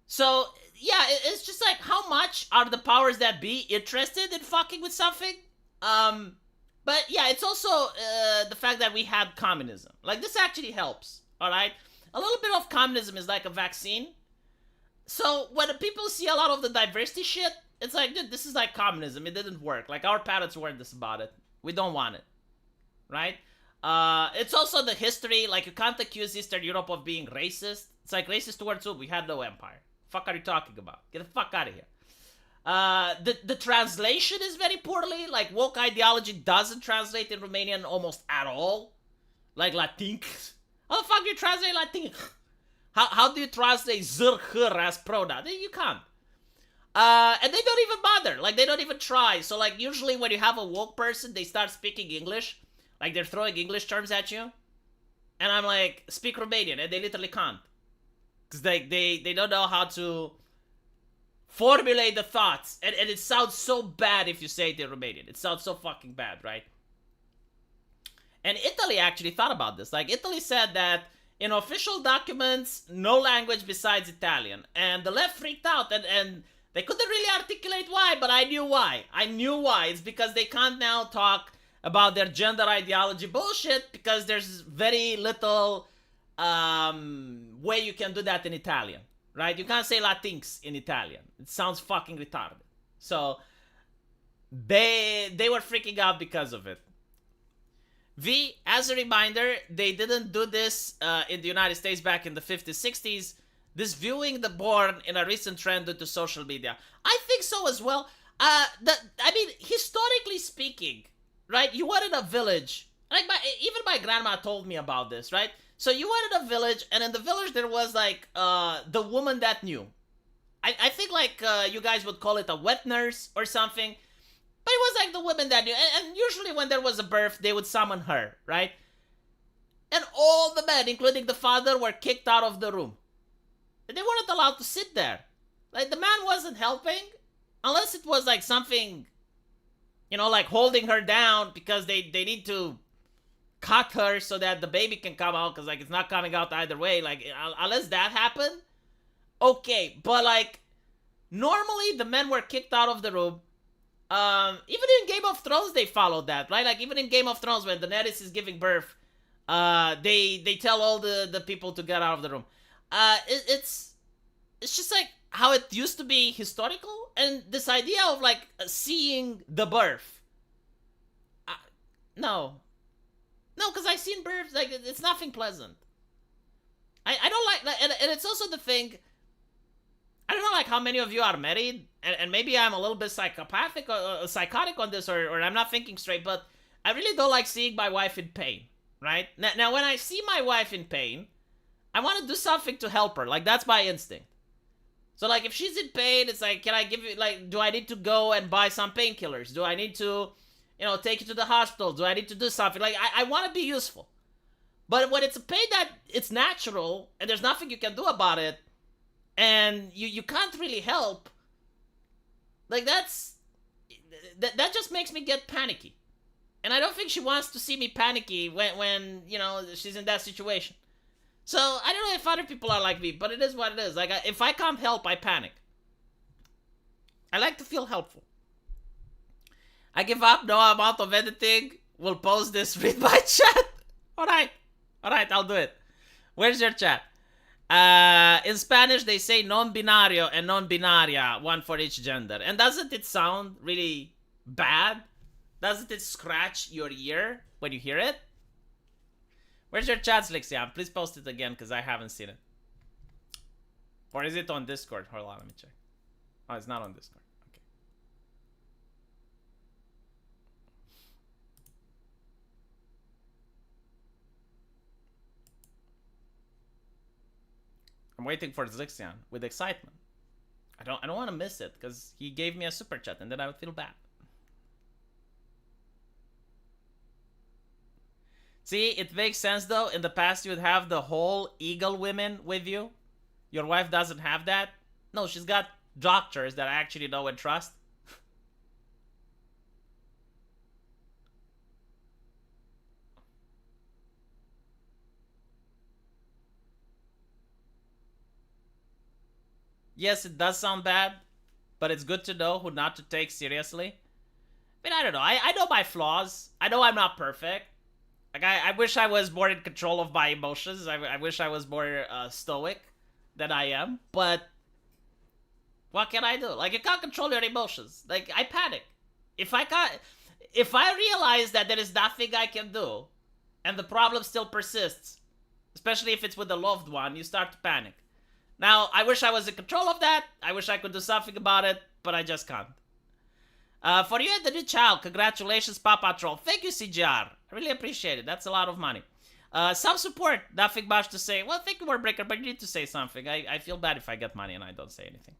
So, yeah, it's just like, how much are the powers that be interested in fucking with something? But yeah, it's also the fact that we had communism. Like, this actually helps, alright? A little bit of communism is like a vaccine. So, when people see a lot of the diversity shit, it's like, dude, this is like communism. It didn't work. Like, our parents warned us about it. We don't want it. Right? It's also the history. Like, you can't accuse Eastern Europe of being racist. It's like racist towards who? We had no empire. Fuck are you talking about? Get the fuck out of here. The translation is very poorly. Like, woke ideology doesn't translate in Romanian almost at all. Like Latinc. How the fuck do you translate Latinc? How do you translate zr as pronoun? You can't. And they don't even bother. Like, they don't even try. So, like, usually when you have a woke person, they start speaking English. Like, they're throwing English terms at you. And I'm like, speak Romanian. And they literally can't. Because they don't know how to formulate the thoughts. And it sounds so bad if you say it in Romanian. It sounds so fucking bad, right? And Italy actually thought about this. Like, Italy said that in official documents, no language besides Italian. And the left freaked out. And they couldn't really articulate why, but I knew why. It's because they can't now talk about their gender ideology bullshit because there's very little way you can do that in Italian, right? You can't say Latinx in Italian. It sounds fucking retarded. So they were freaking out because of it. V, as a reminder, they didn't do this in the United States back in the 50s, 60s. This viewing the born in a recent trend due to social media. I think so as well. I mean, historically speaking, right? You were in a village. like even my grandma told me about this, right? So you went in a village, and in the village there was like the woman that knew. I think like you guys would call it a wet nurse or something, but it was like the woman that knew. And usually when there was a birth, they would summon her, right? And all the men, including the father, were kicked out of the room. They weren't allowed to sit there. Like the man wasn't helping, unless it was like something, like holding her down because they need to cut her so that the baby can come out because like it's not coming out either way. Like unless that happened, okay. But like normally the men were kicked out of the room. Even in Game of Thrones they followed that, right? Like even in Game of Thrones when Daenerys is giving birth, they tell all the people to get out of the room. It's just like how it used to be historical, and this idea of like seeing the birth. No, no, because I've seen births. Like it's nothing pleasant. I don't like, and it's also the thing. I don't know like how many of you are married, and maybe I'm a little bit psychopathic or psychotic on this, or I'm not thinking straight, but I really don't like seeing my wife in pain, right? Now when I see my wife in pain, I want to do something to help her. Like that's my instinct. So like if she's in pain, it's like, can I give you, like, do I need to go and buy some painkillers? Do I need to, take you to the hospital? Do I need to do something? Like I want to be useful. But when it's a pain that it's natural and there's nothing you can do about it, and you can't really help, like that just makes me get panicky. And I don't think she wants to see me panicky when she's in that situation. So I don't know if other people are like me, but it is what it is. Like if I can't help, I panic. I like to feel helpful. I give up. No amount of editing will post this. Read my chat. All right, I'll do it. Where's your chat? In Spanish they say non-binario and non-binaria, one for each gender. And doesn't it sound really bad? Doesn't it scratch your ear when you hear it? Where's your chat, Lixian? Please post it again because I haven't seen it. Or is it on Discord? Hold on, let me check. Oh, it's not on Discord. Okay. I'm waiting for Zixian with excitement. I don't want to miss it because he gave me a super chat and then I would feel bad. See, it makes sense though. In the past, you would have the whole eagle women with you. Your wife doesn't have that. No, she's got doctors that I actually know and trust. Yes, it does sound bad, but it's good to know who not to take seriously. I mean, I don't know. I know my flaws. I know I'm not perfect. Like, I wish I was more in control of my emotions. I wish I was more stoic than I am. But what can I do? Like, you can't control your emotions. Like, I panic. If I realize that there is nothing I can do, and the problem still persists, especially if it's with a loved one, you start to panic. Now, I wish I was in control of that. I wish I could do something about it, but I just can't. For you and the new child, congratulations, Papa Troll. Thank you, CGR. I really appreciate it. That's a lot of money. Some support. Nothing much to say. Well, thank you, Warbreaker, but you need to say something. I feel bad if I get money and I don't say anything.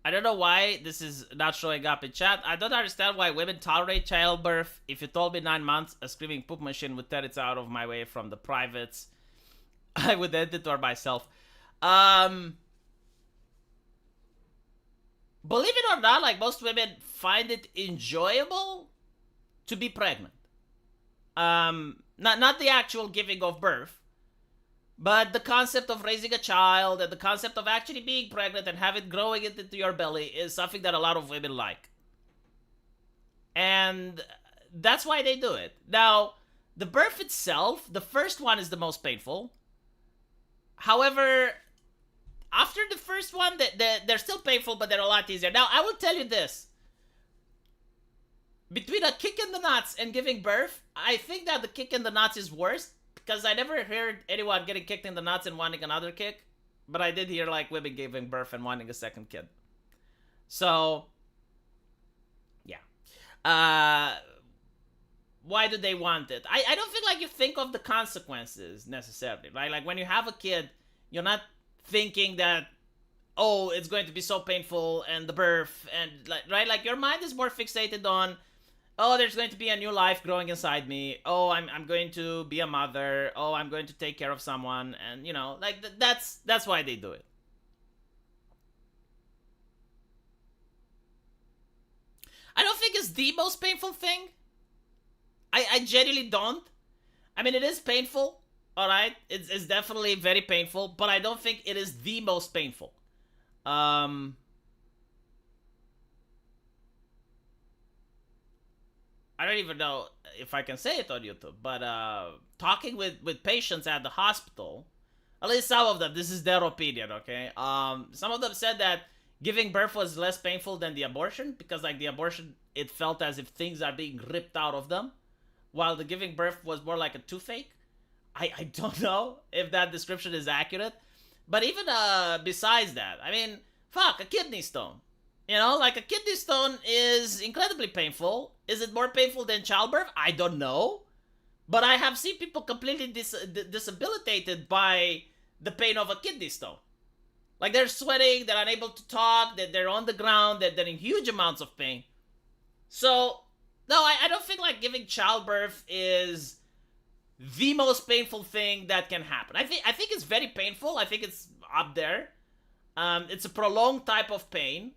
I don't know why this is not showing up in chat. I don't understand why women tolerate childbirth. If you told me 9 months, a screaming poop machine would tear it out of my way from the privates. I would end it or myself. Believe it or not, like most women find it enjoyable to be pregnant. Not the actual giving of birth, but the concept of raising a child and the concept of actually being pregnant and have it growing into your belly is something that a lot of women like. And that's why they do it. Now, the birth itself, the first one is the most painful. However, after the first one, they're still painful, but they're a lot easier. Now, I will tell you this. Between a kick in the nuts and giving birth, I think that the kick in the nuts is worse, because I never heard anyone getting kicked in the nuts and wanting another kick. But I did hear, like, women giving birth and wanting a second kid. So, Uh, why do they want it? I don't feel like you think of the consequences necessarily, right? Like when you have a kid, you're not thinking that, oh, it's going to be so painful and the birth and like, right? Like your mind is more fixated on, oh, there's going to be a new life growing inside me. Oh, I'm going to be a mother. Oh, I'm going to take care of someone, and like that's why they do it. I don't think it's the most painful thing. I genuinely don't. I mean, it is painful. All right, it's definitely very painful, but I don't think it is the most painful. Um, I don't even know if I can say it on YouTube, but talking with patients at the hospital, at least some of them, this is their opinion, okay? Some of them said that giving birth was less painful than the abortion because, like, the abortion, it felt as if things are being ripped out of them, while the giving birth was more like a toothache. I don't know if that description is accurate, but even besides that, I mean, fuck, a kidney stone. Like a kidney stone is incredibly painful. Is it more painful than childbirth? I don't know. But I have seen people completely disabilitated by the pain of a kidney stone. Like they're sweating, they're unable to talk, they're on the ground, they're in huge amounts of pain. So, no, I don't think like giving childbirth is the most painful thing that can happen. I think it's very painful. I think it's up there. It's a prolonged type of pain.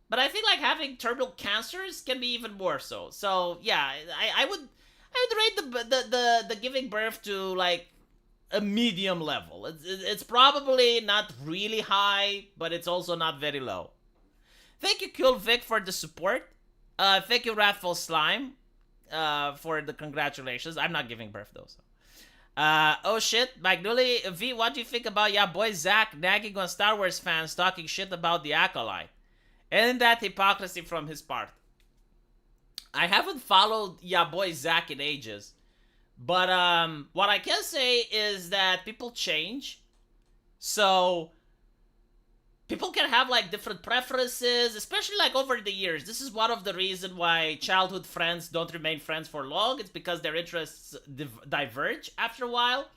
But I think like having terminal cancers can be even more so. So yeah, I would rate the giving birth to like a medium level. It's probably not really high, but it's also not very low. Thank you, Cool Vic, for the support. Thank you, Wrathful Slime, for the congratulations. I'm not giving birth though. So. Oh shit, Magnuli V, what do you think about ya boy Zach nagging on Star Wars fans talking shit about the Acolyte? And that hypocrisy from his part. I haven't followed ya boy Zach in ages. But what I can say is that people change. So people can have like different preferences, especially like over the years. This is one of the reasons why childhood friends don't remain friends for long. It's because their interests diverge after a while.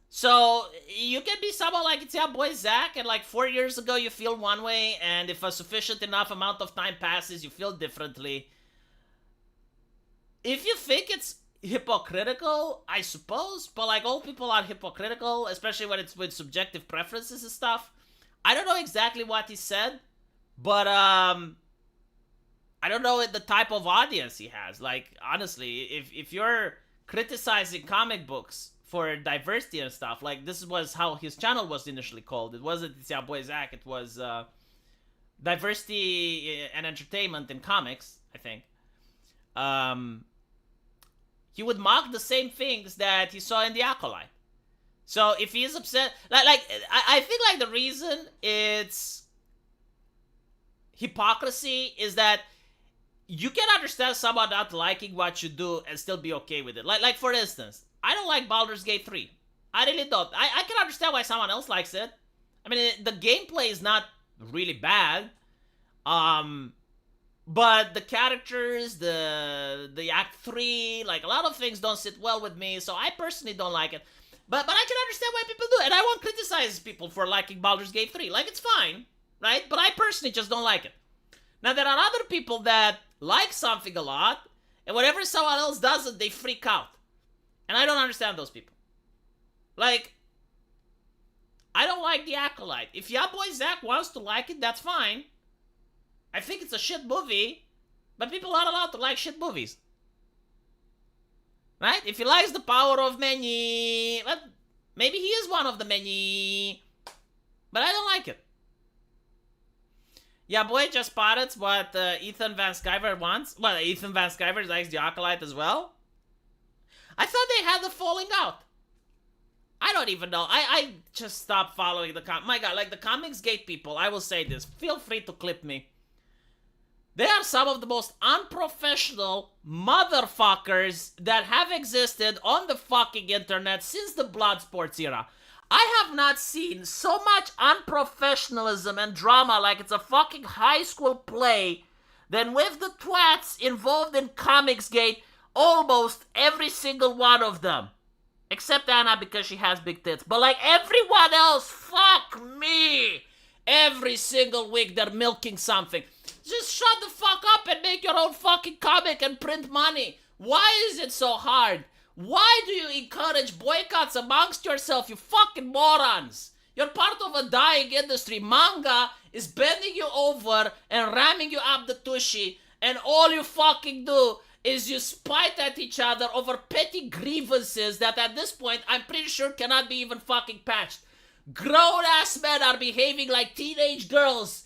So you can be someone like it's your boy Zach, and like 4 years ago you feel one way, and if a sufficient enough amount of time passes, you feel differently. If you think it's hypocritical, I suppose, but like all people are hypocritical, especially when it's with subjective preferences and stuff. I don't know exactly what he said, but I don't know the type of audience he has. Like honestly, if you're criticizing comic books for diversity and stuff, like this was how his channel was initially called. It wasn't It's Your Boy Zach, it was Diversity and Entertainment in Comics, I think. He would mock the same things that he saw in The Acolyte. So if he is upset, I think like the reason it's hypocrisy is that you can understand someone not liking what you do and still be okay with it. Like for instance, I don't like Baldur's Gate 3. I really don't. I can understand why someone else likes it. I mean, the gameplay is not really bad. But the characters, the Act 3, like a lot of things don't sit well with me, so I personally don't like it. But I can understand why people do it, and I won't criticize people for liking Baldur's Gate 3. Like, it's fine, right? But I personally just don't like it. Now, there are other people that like something a lot, and whenever someone else does it, they freak out. And I don't understand those people. Like, I don't like The Acolyte. If your boy Zach wants to like it, that's fine. I think it's a shit movie, but people aren't allowed to like shit movies. Right? If he likes the power of many, well, maybe he is one of the many, but I don't like it. Yeah, boy just spotted what Ethan Van Sciver wants. Well, Ethan Van Sciver likes The Acolyte as well. I thought they had the falling out. I don't even know. I just stopped following the My God, like the Comics Gate people, I will say this. Feel free to clip me. They are some of the most unprofessional motherfuckers that have existed on the fucking internet since the Bloodsports era. I have not seen so much unprofessionalism and drama like it's a fucking high school play then with the twats involved in Comicsgate, almost every single one of them, except Anna because she has big tits, but like everyone else, fuck me. Every single week they're milking something. Just shut the fuck up and make your own fucking comic and print money. Why is it so hard? Why do you encourage boycotts amongst yourself, you fucking morons? You're part of a dying industry. Manga is bending you over and ramming you up the tushy, and all you fucking do is you spite at each other over petty grievances that at this point I'm pretty sure cannot be even fucking patched. Grown-ass men are behaving like teenage girls.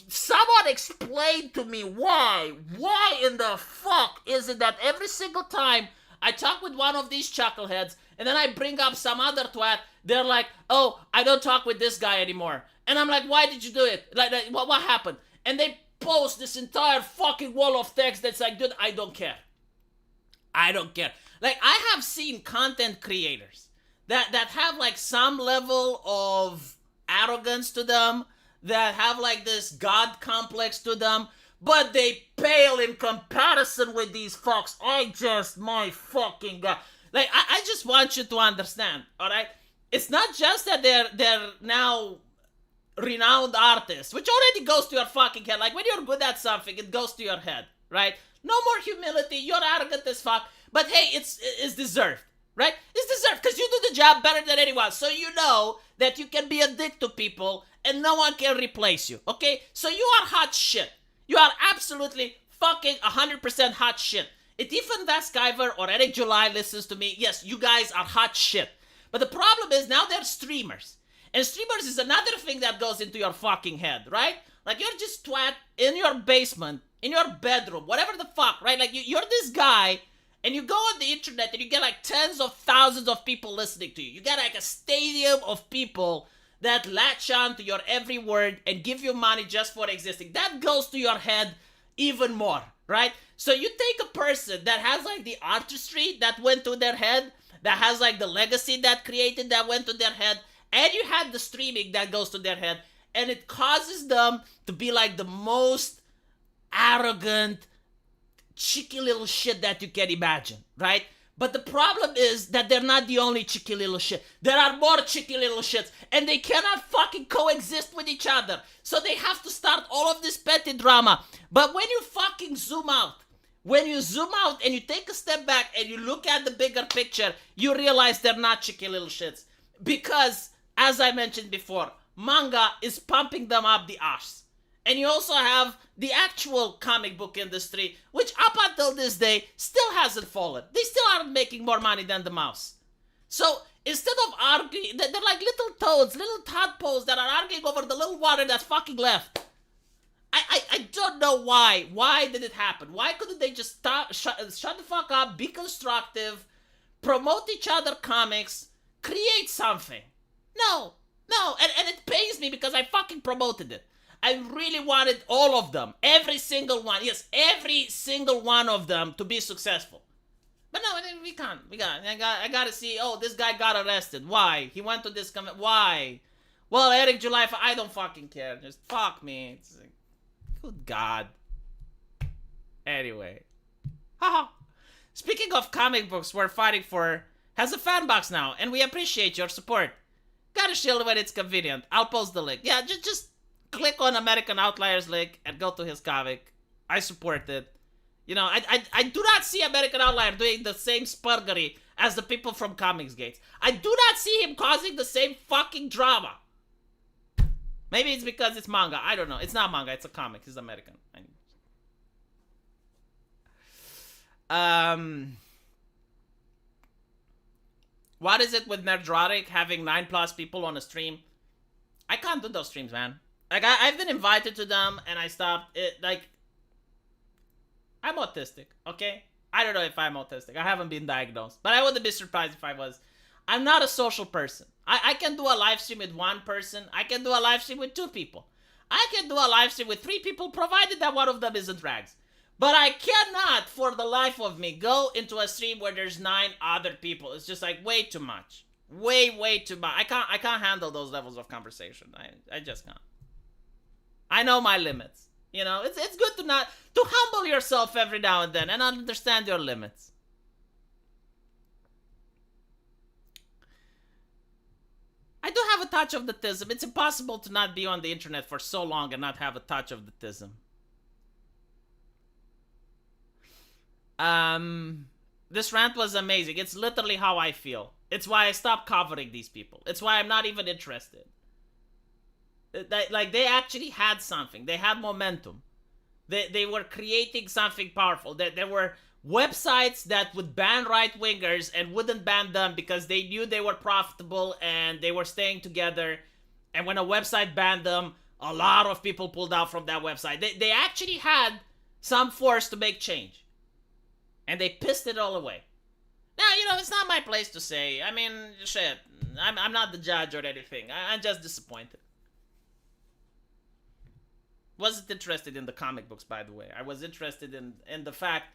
Someone explain to me why. Why in the fuck is it that every single time I talk with one of these chuckleheads and then I bring up some other twat, they're like, oh, I don't talk with this guy anymore. And I'm like, why did you do it? Like what happened? And they post this entire fucking wall of text that's like, dude, I don't care. I don't care. Like, I have seen content creators that have like some level of arrogance to them, that have like this god complex to them, but they pale in comparison with these fucks. My fucking god. Like, I just want you to understand, alright? It's not just that they're now renowned artists, which already goes to your fucking head. Like, when you're good at something, it goes to your head, right? No more humility, you're arrogant as fuck, but hey, it's deserved, right? It's deserved, because you do the job better than anyone, so you know that you can be a dick to people, and no one can replace you, okay? So you are hot shit. You are absolutely fucking 100% hot shit. If even that Skyver or Eric July listens to me, yes, you guys are hot shit. But the problem is now they're streamers. And streamers is another thing that goes into your fucking head, right? Like, you're just twat in your basement, in your bedroom, whatever the fuck, right? Like, you're this guy, and you go on the internet and you get like tens of thousands of people listening to you. You get like a stadium of people that latch on to your every word and give you money just for existing. That goes to your head even more, right? So you take a person that has like the artistry that went to their head, that has like the legacy that created that went to their head, and you had the streaming that goes to their head, and it causes them to be like the most arrogant, cheeky little shit that you can imagine, right? But the problem is that they're not the only cheeky little shit. There are more cheeky little shits, and they cannot fucking coexist with each other. So they have to start all of this petty drama. But when you fucking zoom out, when you zoom out and you take a step back and you look at the bigger picture, you realize they're not cheeky little shits. Because, as I mentioned before, manga is pumping them up the arse. And you also have the actual comic book industry, which up until this day still hasn't fallen. They still aren't making more money than the mouse. So instead of arguing, they're like little toads, little tadpoles that are arguing over the little water that's fucking left. I don't know why. Why did it happen? Why couldn't they just shut the fuck up, be constructive, promote each other comics, create something? No. And it pains me because I fucking promoted it. I really wanted all of them, every single one, yes, every single one of them to be successful. But no, we can't. I gotta see, oh, this guy got arrested. Why? He went to this why? Well, Eric July, I don't fucking care. Just fuck me. It's like, good God. Anyway. Haha. Speaking of comic books, we're fighting for has a fan box now, and we appreciate your support. Gotta shield when it's convenient. I'll post the link. Yeah, just click on American Outliers link and go to his comic. I support it. You know, I do not see American Outlier doing the same spurgery as the people from Comicsgate. I do not see him causing the same fucking drama. Maybe it's because it's manga. I don't know. It's not manga. It's a comic. He's American. What is it with Nerdrotic having 9+ people on a stream? I can't do those streams, man. Like, I've been invited to them, and I stopped. I'm autistic, okay? I don't know if I'm autistic. I haven't been diagnosed. But I wouldn't be surprised if I was. I'm not a social person. I can do a live stream with one person. I can do a live stream with 2 people. I can do a live stream with 3 people, provided that one of them isn't Rags. But I cannot, for the life of me, go into a stream where there's 9 other people. It's just like way too much. Way too much. I can't handle those levels of conversation. I just can't. I know my limits. You know, it's good to not to humble yourself every now and then and understand your limits. I do have a touch of autism. It's impossible to not be on the internet for so long and not have a touch of autism. Um, this rant was amazing. It's literally how I feel. It's why I stopped covering these people. It's why I'm not even interested. Like they actually had something. They had momentum. They were creating something powerful. There were websites that would ban right wingers and wouldn't ban them because they knew they were profitable and they were staying together. And when a website banned them, a lot of people pulled out from that website. They actually had some force to make change. And they pissed it all away. Now, you know, it's not my place to say. I mean, shit. I'm not the judge or anything. I'm just disappointed. Wasn't interested in the comic books, by the way. I was interested in the fact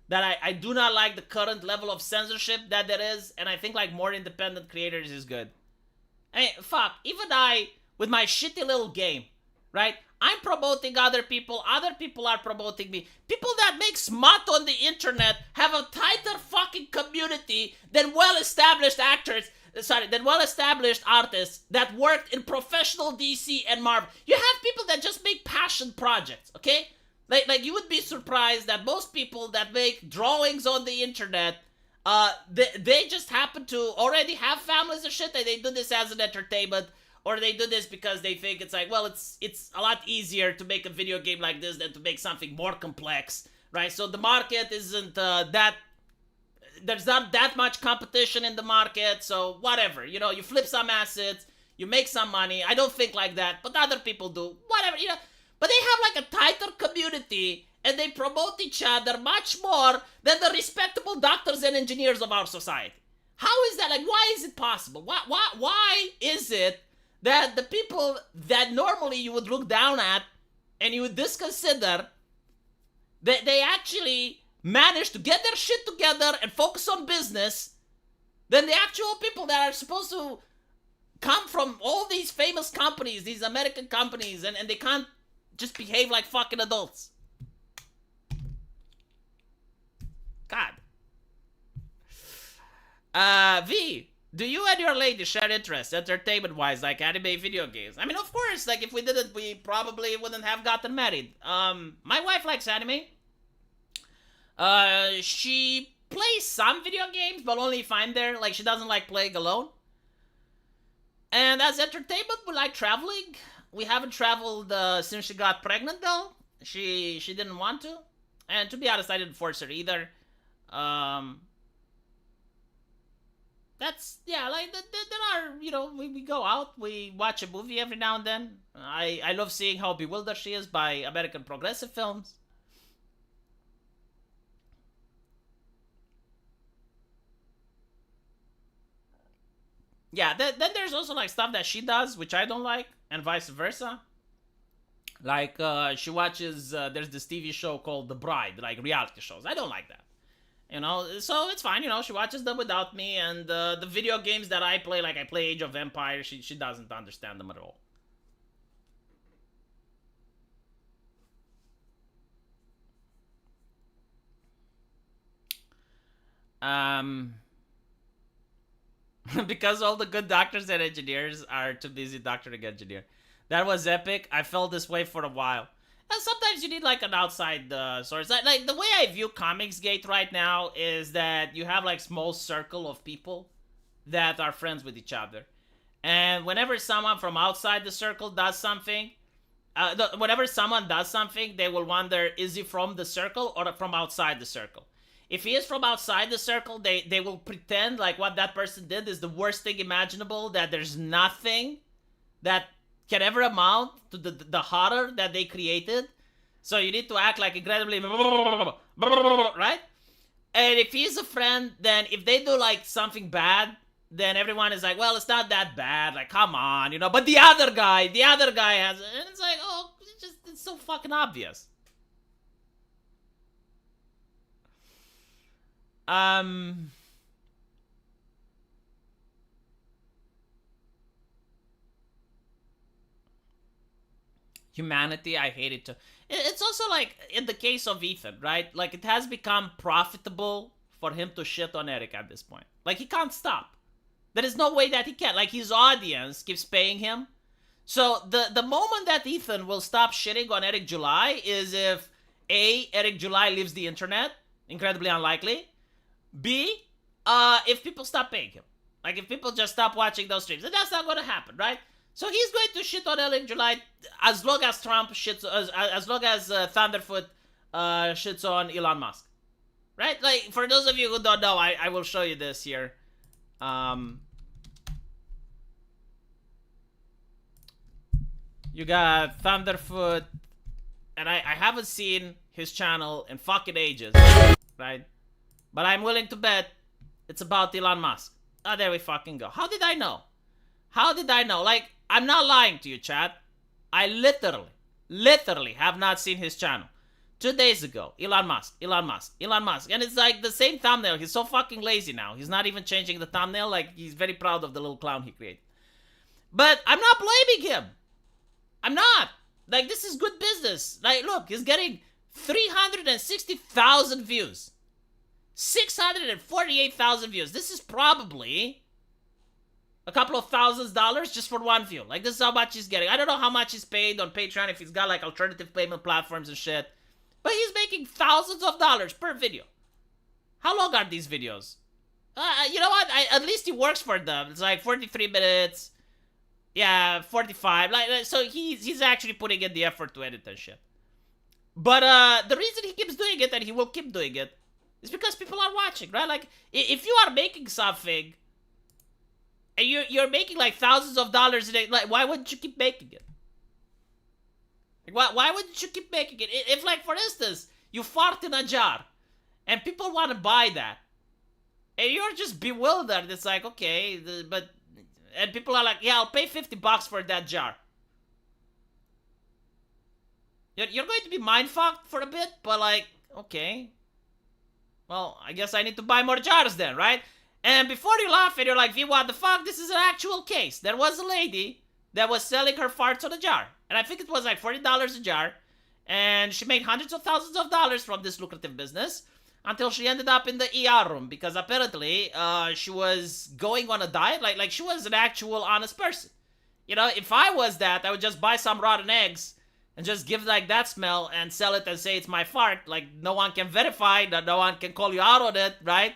that I do not like the current level of censorship that there is, and I think like more independent creators is good. I mean, fuck, even I, with my shitty little game, right? I'm promoting other people are promoting me. People that make smut on the internet have a tighter fucking community than well-established actors, than well-established artists that worked in professional DC and Marvel. You have people that just make passion projects, okay? Like you would be surprised that most people that make drawings on the internet, they just happen to already have families and shit, and they do this as an entertainment, or they do this because they think it's like, well, it's a lot easier to make a video game like this than to make something more complex, right? So the market isn't that, there's not that much competition in the market, so whatever, you know, you flip some assets, you make some money. I don't think like that, but other people do, whatever, you know. But they have like a tighter community, and they promote each other much more than the respectable doctors and engineers of our society. How is that? Like, why is it possible? Why is it that the people that normally you would look down at and you would disconsider, they actually manage to get their shit together and focus on business than the actual people that are supposed to come from all these famous companies, these American companies, and they can't just behave like fucking adults. God. V, do you and your lady share interests, entertainment-wise, like anime, video games? I mean, of course, like, if we didn't, we probably wouldn't have gotten married. My wife likes anime. She plays some video games, but only if I'm there. Like, she doesn't like playing alone. And as entertainment, we like traveling. We haven't traveled since she got pregnant, though. She didn't want to. And to be honest, I didn't force her either. That's, yeah, like, there are, you know, we go out, we watch a movie every now and then. I love seeing how bewildered she is by American progressive films. Yeah, then there's also, like, stuff that she does, which I don't like, and vice versa. Like, she watches, there's this TV show called The Bride, like, reality shows. I don't like that. You know, so it's fine, you know, she watches them without me, and the video games that I play, like I play Age of Empires, she doesn't understand them at all. Um, because all the good doctors and engineers are too busy doctoring engineer. That was epic. I felt this way for a while. And sometimes you need like an outside source. Like the way I view Comicsgate right now is that you have like small circle of people that are friends with each other, and whenever someone from outside the circle does something, whenever someone does something, they will wonder, is he from the circle or from outside the circle? If he is from outside the circle, they will pretend like what that person did is the worst thing imaginable, that there's nothing that can ever amount to the horror that they created. So you need to act like incredibly right? And if he's a friend, then if they do like something bad, then everyone is like, well, it's not that bad. Like, come on, you know. But the other guy has, and it's like, oh, it's so fucking obvious. Um, humanity. I hate it too. It's also like in the case of Ethan, right? Like it has become profitable for him to shit on Eric at this point. Like he can't stop. There is no way that he can. Like his audience keeps paying him. So the moment that Ethan will stop shitting on Eric July is if A, Eric July leaves the internet, incredibly unlikely. B, if people stop paying him. Like if people just stop watching those streams. And that's not gonna happen, right? So he's going to shit on Eric July as long as Trump shits, as long as Thunderfoot shits on Elon Musk. Right? Like, for those of you who don't know, I will show you this here. You got Thunderfoot, and I haven't seen his channel in fucking ages, right? But I'm willing to bet it's about Elon Musk. Oh, there we fucking go. How did I know? How did I know? Like, I'm not lying to you, chat. I literally have not seen his channel. 2 days ago, Elon Musk. And it's like the same thumbnail. He's so fucking lazy now. He's not even changing the thumbnail. Like, he's very proud of the little clown he created. But I'm not blaming him. I'm not. Like, this is good business. Like, look, he's getting 360,000 views. 648,000 views. This is probably a couple of $1,000s just for one view. Like, this is how much he's getting. I don't know how much he's paid on Patreon, if he's got, like, alternative payment platforms and shit. But he's making thousands of dollars per video. How long are these videos? You know what? At least he works for them. It's like 43 minutes. Yeah, 45. Like, so he's actually putting in the effort to edit and shit. But the reason he keeps doing it, and he will keep doing it, is because people are watching, right? Like, if you are making something, and you're making like thousands of dollars a day, like, why wouldn't you keep making it? Like, why wouldn't you keep making it? If, like, for instance, you fart in a jar, and people want to buy that, and you're just bewildered, it's like, okay, but... And people are like, yeah, I'll pay $50 for that jar. You're going to be mind-fucked for a bit, but like, okay. Well, I guess I need to buy more jars then, right? And before you laugh and you're like, V, what the fuck? This is an actual case. There was a lady that was selling her farts on a jar. And I think it was like $40 a jar. And she made hundreds of thousands of dollars from this lucrative business. Until she ended up in the ER room, because apparently she was going on a diet. Like she was an actual honest person. You know, if I was that, I would just buy some rotten eggs and just give like that smell and sell it and say it's my fart. Like, no one can verify that, no one can call you out on it, right?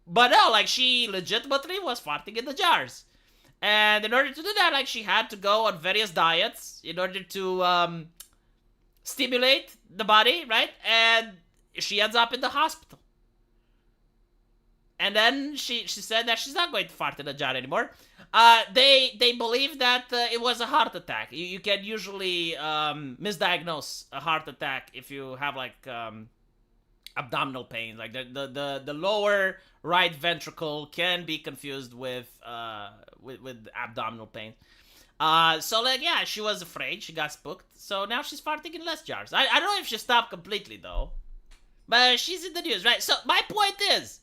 But no, like, she legitimately was farting in the jars. And in order to do that, like, she had to go on various diets in order to stimulate the body, right? And she ends up in the hospital. And then she said that she's not going to fart in a jar anymore. They believe that it was a heart attack. You can usually misdiagnose a heart attack if you have like abdominal pain. Like the lower right ventricle can be confused with abdominal pain. So like, yeah, she was afraid. She got spooked. So now she's farting in less jars. I don't know if she stopped completely though. But she's in the news, right? So my point is,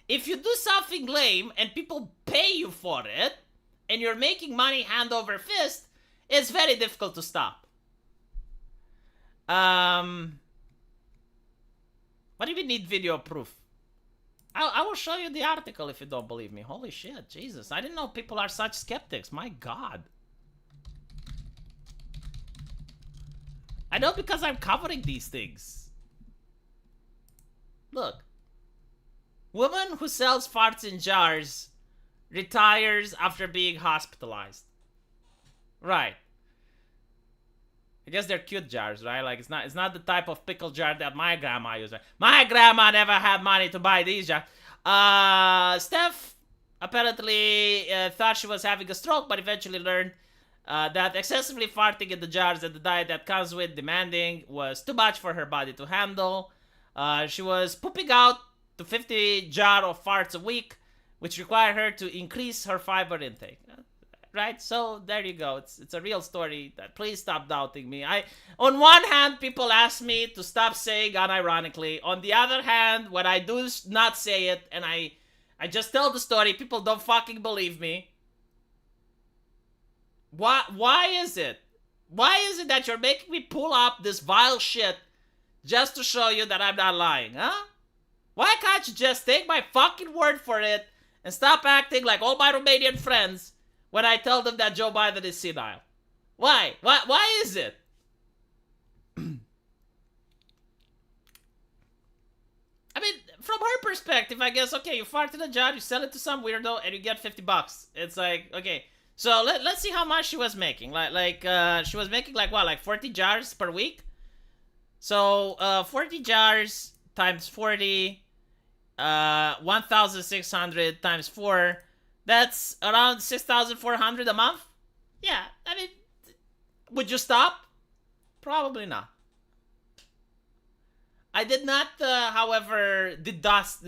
if you do something lame and people pay you for it, and you're making money hand over fist, it's very difficult to stop. What do you need video proof? I will show you the article if you don't believe me. Holy shit, Jesus. I didn't know people are such skeptics. My God. I know because I'm covering these things. Look. Woman who sells farts in jars retires after being hospitalized. Right. I guess they're cute jars, right? Like, it's not the type of pickle jar that my grandma used. My grandma never had money to buy these jars. Steph apparently thought she was having a stroke, but eventually learned that excessively farting in the jars and the diet that comes with demanding was too much for her body to handle. She was pooping out to 50 jar of farts a week, which required her to increase her fiber intake. Right? So there you go. It's a real story. Please stop doubting me. On one hand, people ask me to stop saying unironically. On the other hand, when I do not say it and I just tell the story, people don't fucking believe me. Why is it Why is it that you're making me pull up this vile shit just to show you that I'm not lying, huh? Why can't you just take my fucking word for it and stop acting like all my Romanian friends when I tell them that Joe Biden is senile? Why? Why is it? I mean, from her perspective, I guess, okay, you fart in a jar, you sell it to some weirdo, and you get $50. It's like, okay, so let's see how much she was making. She was making like what, like 40 jars per week? So, 40 jars times 40, 1,600 times 4, that's around 6,400 a month? Yeah, I mean, would you stop? Probably not. I did not, however, deduce.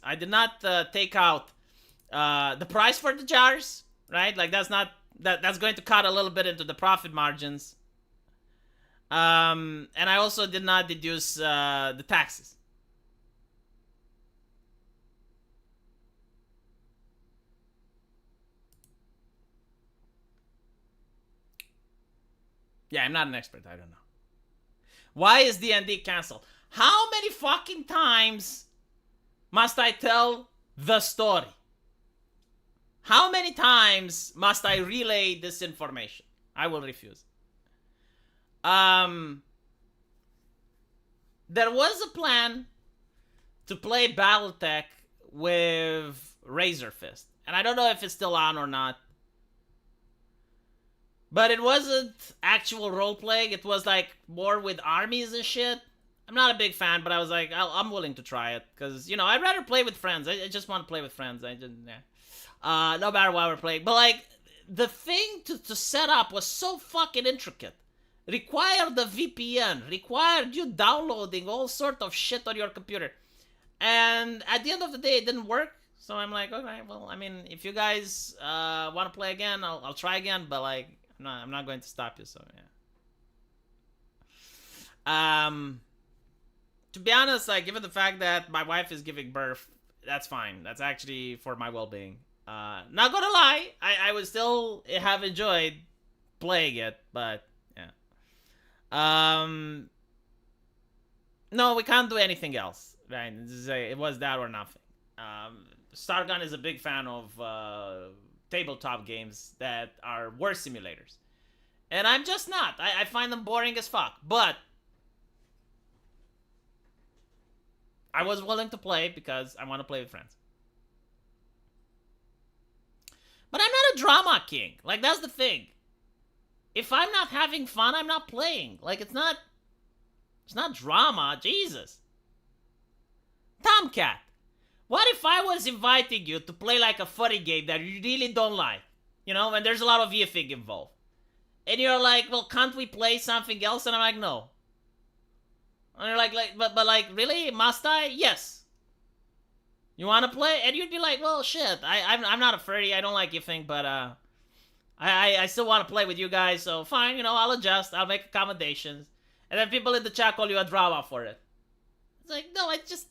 I did not take out the price for the jars, right? Like that's going to cut a little bit into the profit margins. And I also did not deduce the taxes. Yeah, I'm not an expert. I don't know. Why is D&D canceled? How many fucking times must I tell the story? How many times must I relay this information? I will refuse. There was a plan to play Battletech with Razor Fist. And I don't know if it's still on or not. But it wasn't actual role-playing. It was like more with armies and shit. I'm not a big fan, but I was like, I'm willing to try it. Because, you know, I'd rather play with friends. I just want to play with friends. No matter what we're playing. But like, the thing to set up was so fucking intricate. Required the VPN. Required you downloading all sort of shit on your computer. And at the end of the day, it didn't work. So I'm like, okay, well, I mean, if you guys want to play again, I'll try again. But like, I'm not going to stop you, so yeah. To be honest, like, given the fact that my wife is giving birth, that's fine. That's actually for my well-being. Not gonna lie, I would still have enjoyed playing it, but yeah. No, we can't do anything else, right? It was that or nothing. Stargun is a big fan of tabletop games that are war simulators. And I'm just not. I find them boring as fuck. But I was willing to play because I want to play with friends. But I'm not a drama king. Like, that's the thing. If I'm not having fun, I'm not playing. Like, it's not drama. Jesus. Tomcat. What if I was inviting you to play like a furry game that you really don't like? You know, and there's a lot of yiffing involved. And you're like, well, can't we play something else? And I'm like, no. And you're like, but like, really? Must I? Yes. You want to play? And you'd be like, well, shit. I'm not a furry. I don't like yiffing, but I still want to play with you guys. So fine, you know, I'll adjust. I'll make accommodations. And then people in the chat call you a drama for it. It's like, no, it's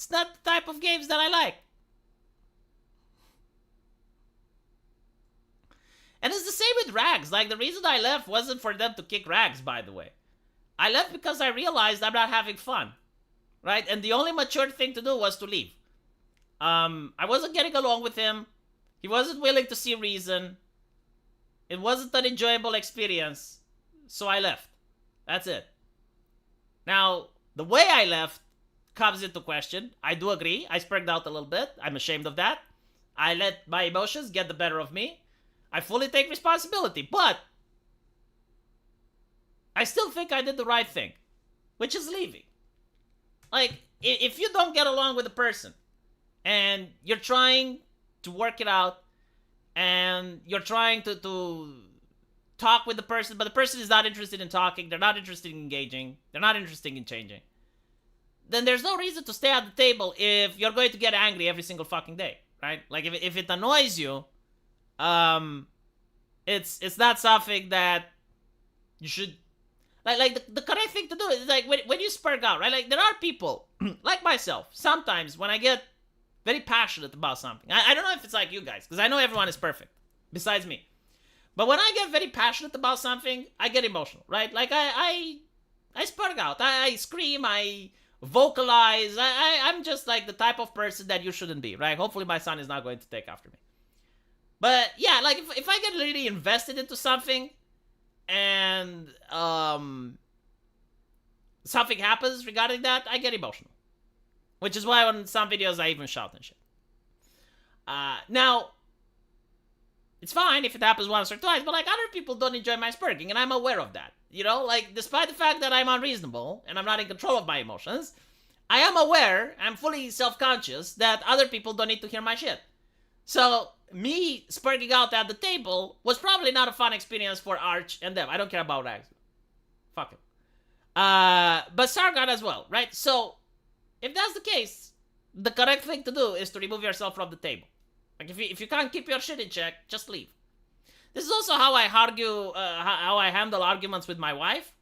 not the type of games that I like. And it's the same with Rags. Like, the reason I left wasn't for them to kick Rags, by the way. I left because I realized I'm not having fun. Right? And the only mature thing to do was to leave. I wasn't getting along with him. He wasn't willing to see reason. It wasn't an enjoyable experience. So I left. That's it. Now, the way I left comes into question. I do agree. I spurred out a little bit. I'm ashamed of that. I let my emotions get the better of me. I fully take responsibility, but I still think I did the right thing, which is leaving. Like, if you don't get along with a person and you're trying to work it out and you're trying to talk with the person, but the person is not interested in talking, they're not interested in engaging, they're not interested in changing, then there's no reason to stay at the table if you're going to get angry every single fucking day, right? Like, if it annoys you, it's not something that you should, like the correct thing to do is, like, when you spurg out, right? Like, there are people, like myself, sometimes when I get very passionate about something, I don't know if it's like you guys, because I know everyone is perfect, besides me. But when I get very passionate about something, I get emotional, right? Like I spark out, I scream, I vocalize. I'm just like the type of person that you shouldn't be, right? Hopefully my son is not going to take after me. But yeah, like if I get really invested into something and something happens regarding that, I get emotional. Which is why on some videos I even shout and shit. Now, it's fine if it happens once or twice, but like other people don't enjoy my sparking, and I'm aware of that. You know, like despite the fact that I'm unreasonable and I'm not in control of my emotions, I am aware, I'm fully self-conscious that other people don't need to hear my shit. So me sparking out at the table was probably not a fun experience for Arch and them. I don't care about Rags. Fuck it. But Sargon as well, right? So if that's the case, the correct thing to do is to remove yourself from the table. Like if you can't keep your shit in check, just leave. This is also how I argue, how I handle arguments with my wife.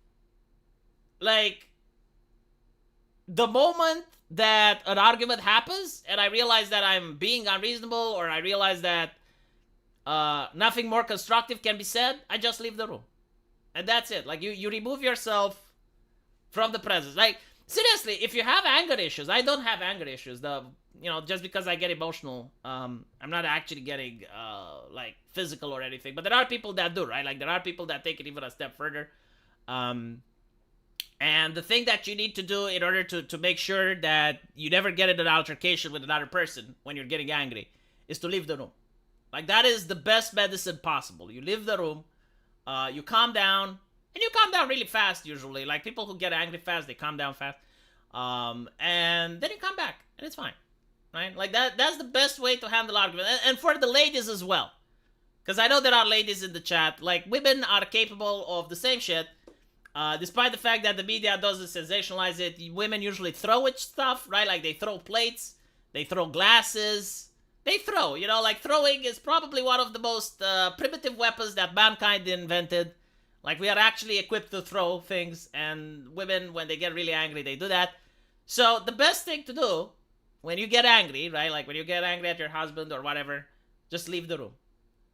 Like, the moment that an argument happens and I realize that I'm being unreasonable or I realize that nothing more constructive can be said, I just leave the room. And that's it. Like, you remove yourself from the presence. Like, seriously, if you have anger issues, I don't have anger issues. Just because I get emotional, I'm not actually getting, like, physical or anything. But there are people that do, right? Like, there are people that take it even a step further. And the thing that you need to do in order to make sure that you never get in an altercation with another person when you're getting angry is to leave the room. Like, that is the best medicine possible. You leave the room, you calm down, and you calm down really fast usually. Like, people who get angry fast, they calm down fast. And then you come back, and it's fine. Right? Like, that's the best way to handle argument. And for the ladies as well. Because I know there are ladies in the chat. Like, women are capable of the same shit. Despite the fact that the media doesn't sensationalize it, women usually throw it stuff, right? Like, they throw plates, they throw glasses, they throw, like, throwing is probably one of the most primitive weapons that mankind invented. Like, we are actually equipped to throw things, and women, when they get really angry, they do that. So, the best thing to do, when you get angry, right? Like, when you get angry at your husband or whatever, just leave the room.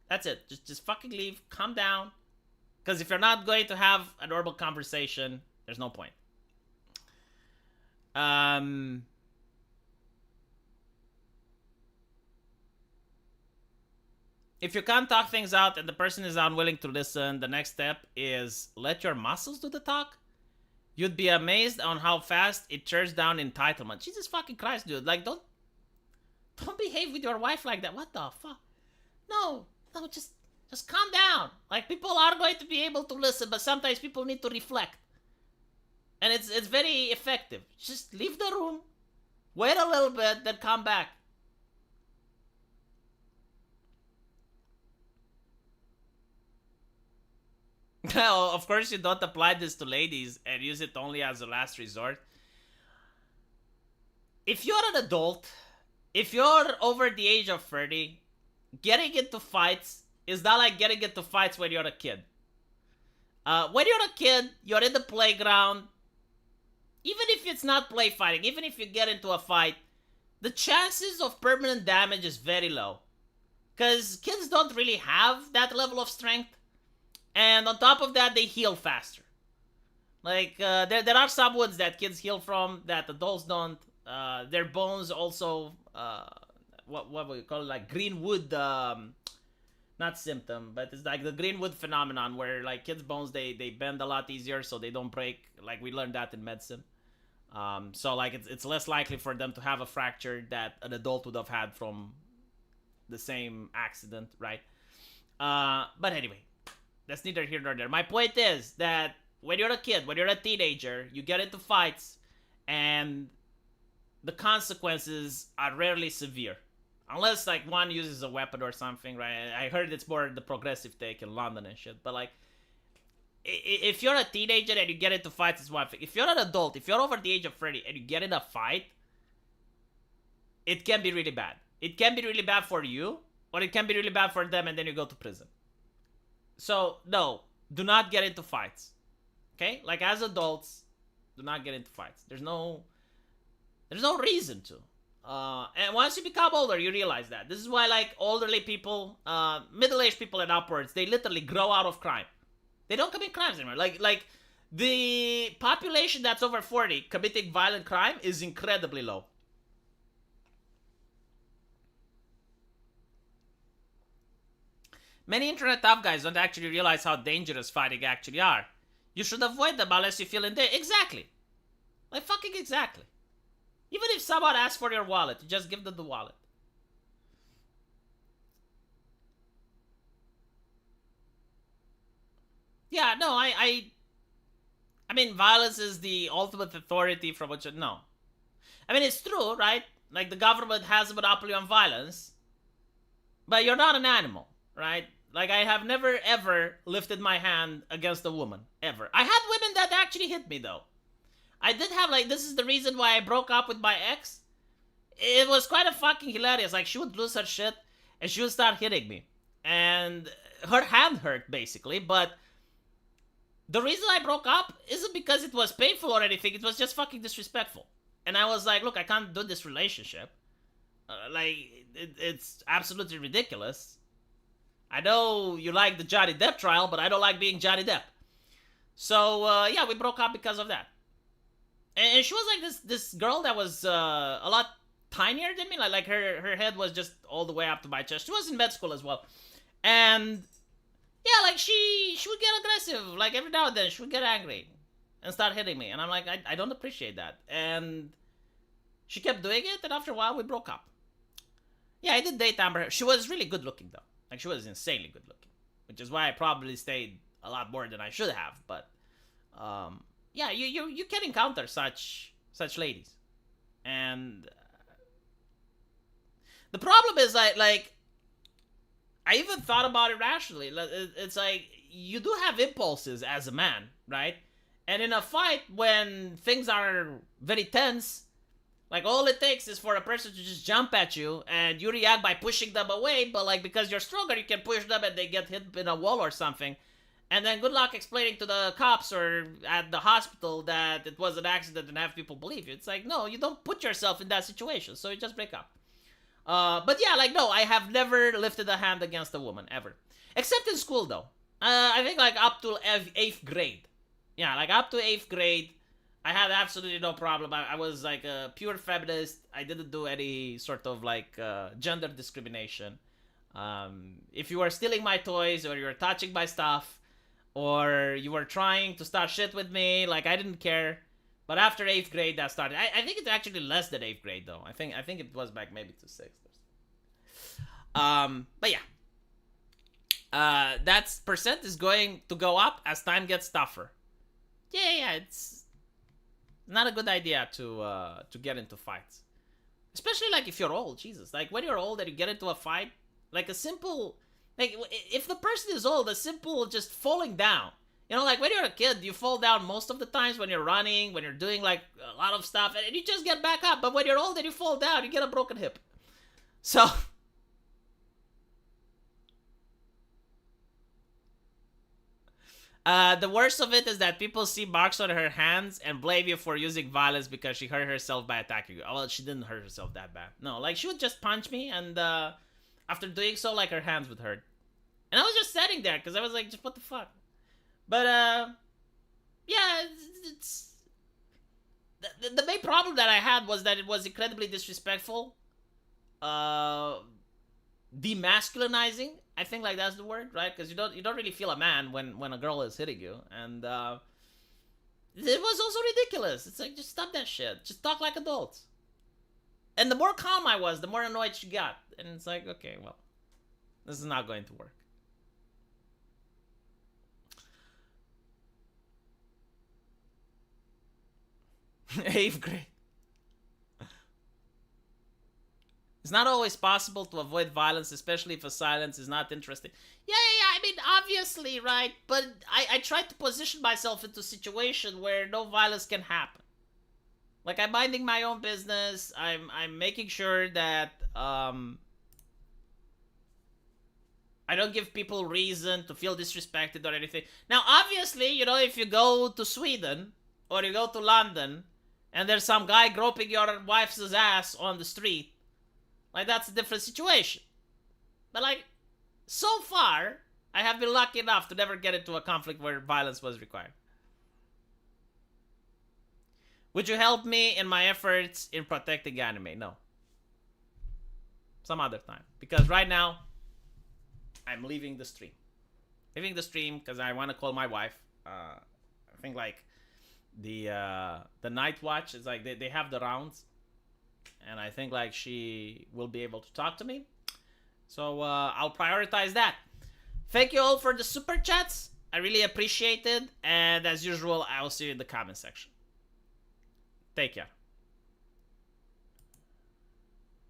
That's it. Just fucking leave, calm down. Because if you're not going to have a normal conversation, there's no point. If you can't talk things out and the person is unwilling to listen, the next step is let your muscles do the talk. You'd be amazed on how fast it tears down entitlement. Jesus fucking Christ, dude. Like, don't behave with your wife like that. What the fuck? No, just calm down. Like, people are going to be able to listen, but sometimes people need to reflect. And it's very effective. Just leave the room, wait a little bit, then come back. Now, of course, you don't apply this to ladies and use it only as a last resort. If you're an adult, if you're over the age of 30, getting into fights is not like getting into fights when you're a kid. When you're a kid, you're in the playground. Even if it's not play fighting, even if you get into a fight, the chances of permanent damage is very low. Because kids don't really have that level of strength. And on top of that, they heal faster. Like, there are some wounds that kids heal from that adults don't. Their bones also, what we call it, like green wood, not symptom, but it's like the green wood phenomenon where like kids' bones, they bend a lot easier so they don't break. Like, we learned that in medicine. So like it's less likely for them to have a fracture that an adult would have had from the same accident, right? But anyway, that's neither here nor there. My point is that when you're a kid, when you're a teenager, you get into fights and the consequences are rarely severe. Unless, like, one uses a weapon or something, right? I heard it's more the progressive take in London and shit. But, like, if you're a teenager and you get into fights, it's one thing. If you're an adult, if you're over the age of 30 and you get in a fight, it can be really bad. It can be really bad for you, or it can be really bad for them and then you go to prison. So, no, do not get into fights. Okay? Like, as adults, do not get into fights. There's no reason to. And once you become older, you realize that. This is why, like, elderly people, middle-aged people and upwards, they literally grow out of crime. They don't commit crimes anymore. Like the population that's over 40 committing violent crime is incredibly low. Many internet tough guys don't actually realize how dangerous fighting actually are. You should avoid them unless you feel in danger. Exactly. Like, fucking exactly. Even if someone asks for your wallet, you just give them the wallet. Yeah, no, I mean, violence is the ultimate authority from which... No. I mean, it's true, right? Like, the government has a monopoly on violence, but you're not an animal, right? Like, I have never, ever lifted my hand against a woman. Ever. I had women that actually hit me, though. I did have, like, this is the reason why I broke up with my ex. It was quite a fucking hilarious. Like, she would lose her shit, and she would start hitting me. And her hand hurt, basically, but the reason I broke up isn't because it was painful or anything. It was just fucking disrespectful. And I was like, look, I can't do this relationship. It's absolutely ridiculous. I know you like the Johnny Depp trial, but I don't like being Johnny Depp. So, yeah, we broke up because of that. And she was like this girl that was a lot tinier than me. Like her head was just all the way up to my chest. She was in med school as well. And yeah, like she would get aggressive. Like every now and then she would get angry and start hitting me. And I'm like, I don't appreciate that. And she kept doing it, and after a while we broke up. Yeah, I did date Amber. She was really good looking though. Like she was insanely good looking. Which is why I probably stayed a lot more than I should have. But yeah, you can encounter such ladies. And the problem is like I even thought about it rationally. It's like you do have impulses as a man, right? And in a fight when things are very tense, like all it takes is for a person to just jump at you and you react by pushing them away, but like because you're stronger you can push them and they get hit in a wall or something. And then good luck explaining to the cops or at the hospital that it was an accident and have people believe you. It's like, no, you don't put yourself in that situation, so you just break up. But yeah, like, no, I have never lifted a hand against a woman, ever. Except in school, though. I think, like, up to 8th grade. Yeah, like, up to 8th grade, I had absolutely no problem. I was, like, a pure feminist. I didn't do any sort of, like, gender discrimination. If you were stealing my toys or you were touching my stuff or you were trying to start shit with me, like, I didn't care. But after 8th grade, that started. I think it's actually less than 8th grade, though. I think it was back maybe to 6th. But yeah. That percent is going to go up as time gets tougher. Yeah, it's not a good idea to get into fights. Especially, like, if you're old, Jesus. Like, when you're old and you get into a fight, like, a simple... Like, if the person is old, a simple just falling down. You know, like, when you're a kid, you fall down most of the times when you're running, when you're doing, like, a lot of stuff, and you just get back up. But when you're old and you fall down, you get a broken hip. So... the worst of it is that people see marks on her hands and blame you for using violence because she hurt herself by attacking you. Oh, well, she didn't hurt herself that bad. No, like, she would just punch me, and after doing so, like, her hands would hurt. And I was just sitting there, because I was like, just what the fuck? But, yeah, it's... The main problem that I had was that it was incredibly disrespectful. Demasculinizing. I think, like, that's the word, right? Because you don't really feel a man when a girl is hitting you. And, it was also ridiculous. It's like, just stop that shit. Just talk like adults. And the more calm I was, the more annoyed she got. And it's like, okay, well, this is not going to work. 8th grade. It's not always possible to avoid violence, especially if a silence is not interesting. Yeah. I mean, obviously, right? But I try to position myself into a situation where no violence can happen. Like, I'm minding my own business. I'm making sure that I don't give people reason to feel disrespected or anything. Now, obviously, you know, if you go to Sweden or you go to London, and there's some guy groping your wife's ass on the street, like that's a different situation. But like, so far, I have been lucky enough to never get into a conflict where violence was required. Would you help me in my efforts in protecting anime? No. Some other time. Because right now, I'm leaving the stream. Leaving the stream because I want to call my wife. I think like the night watch is like they have the rounds. And I think like she will be able to talk to me. So I'll prioritize that. Thank you all for the super chats. I really appreciate it. And as usual, I will see you in the comment section. Take care.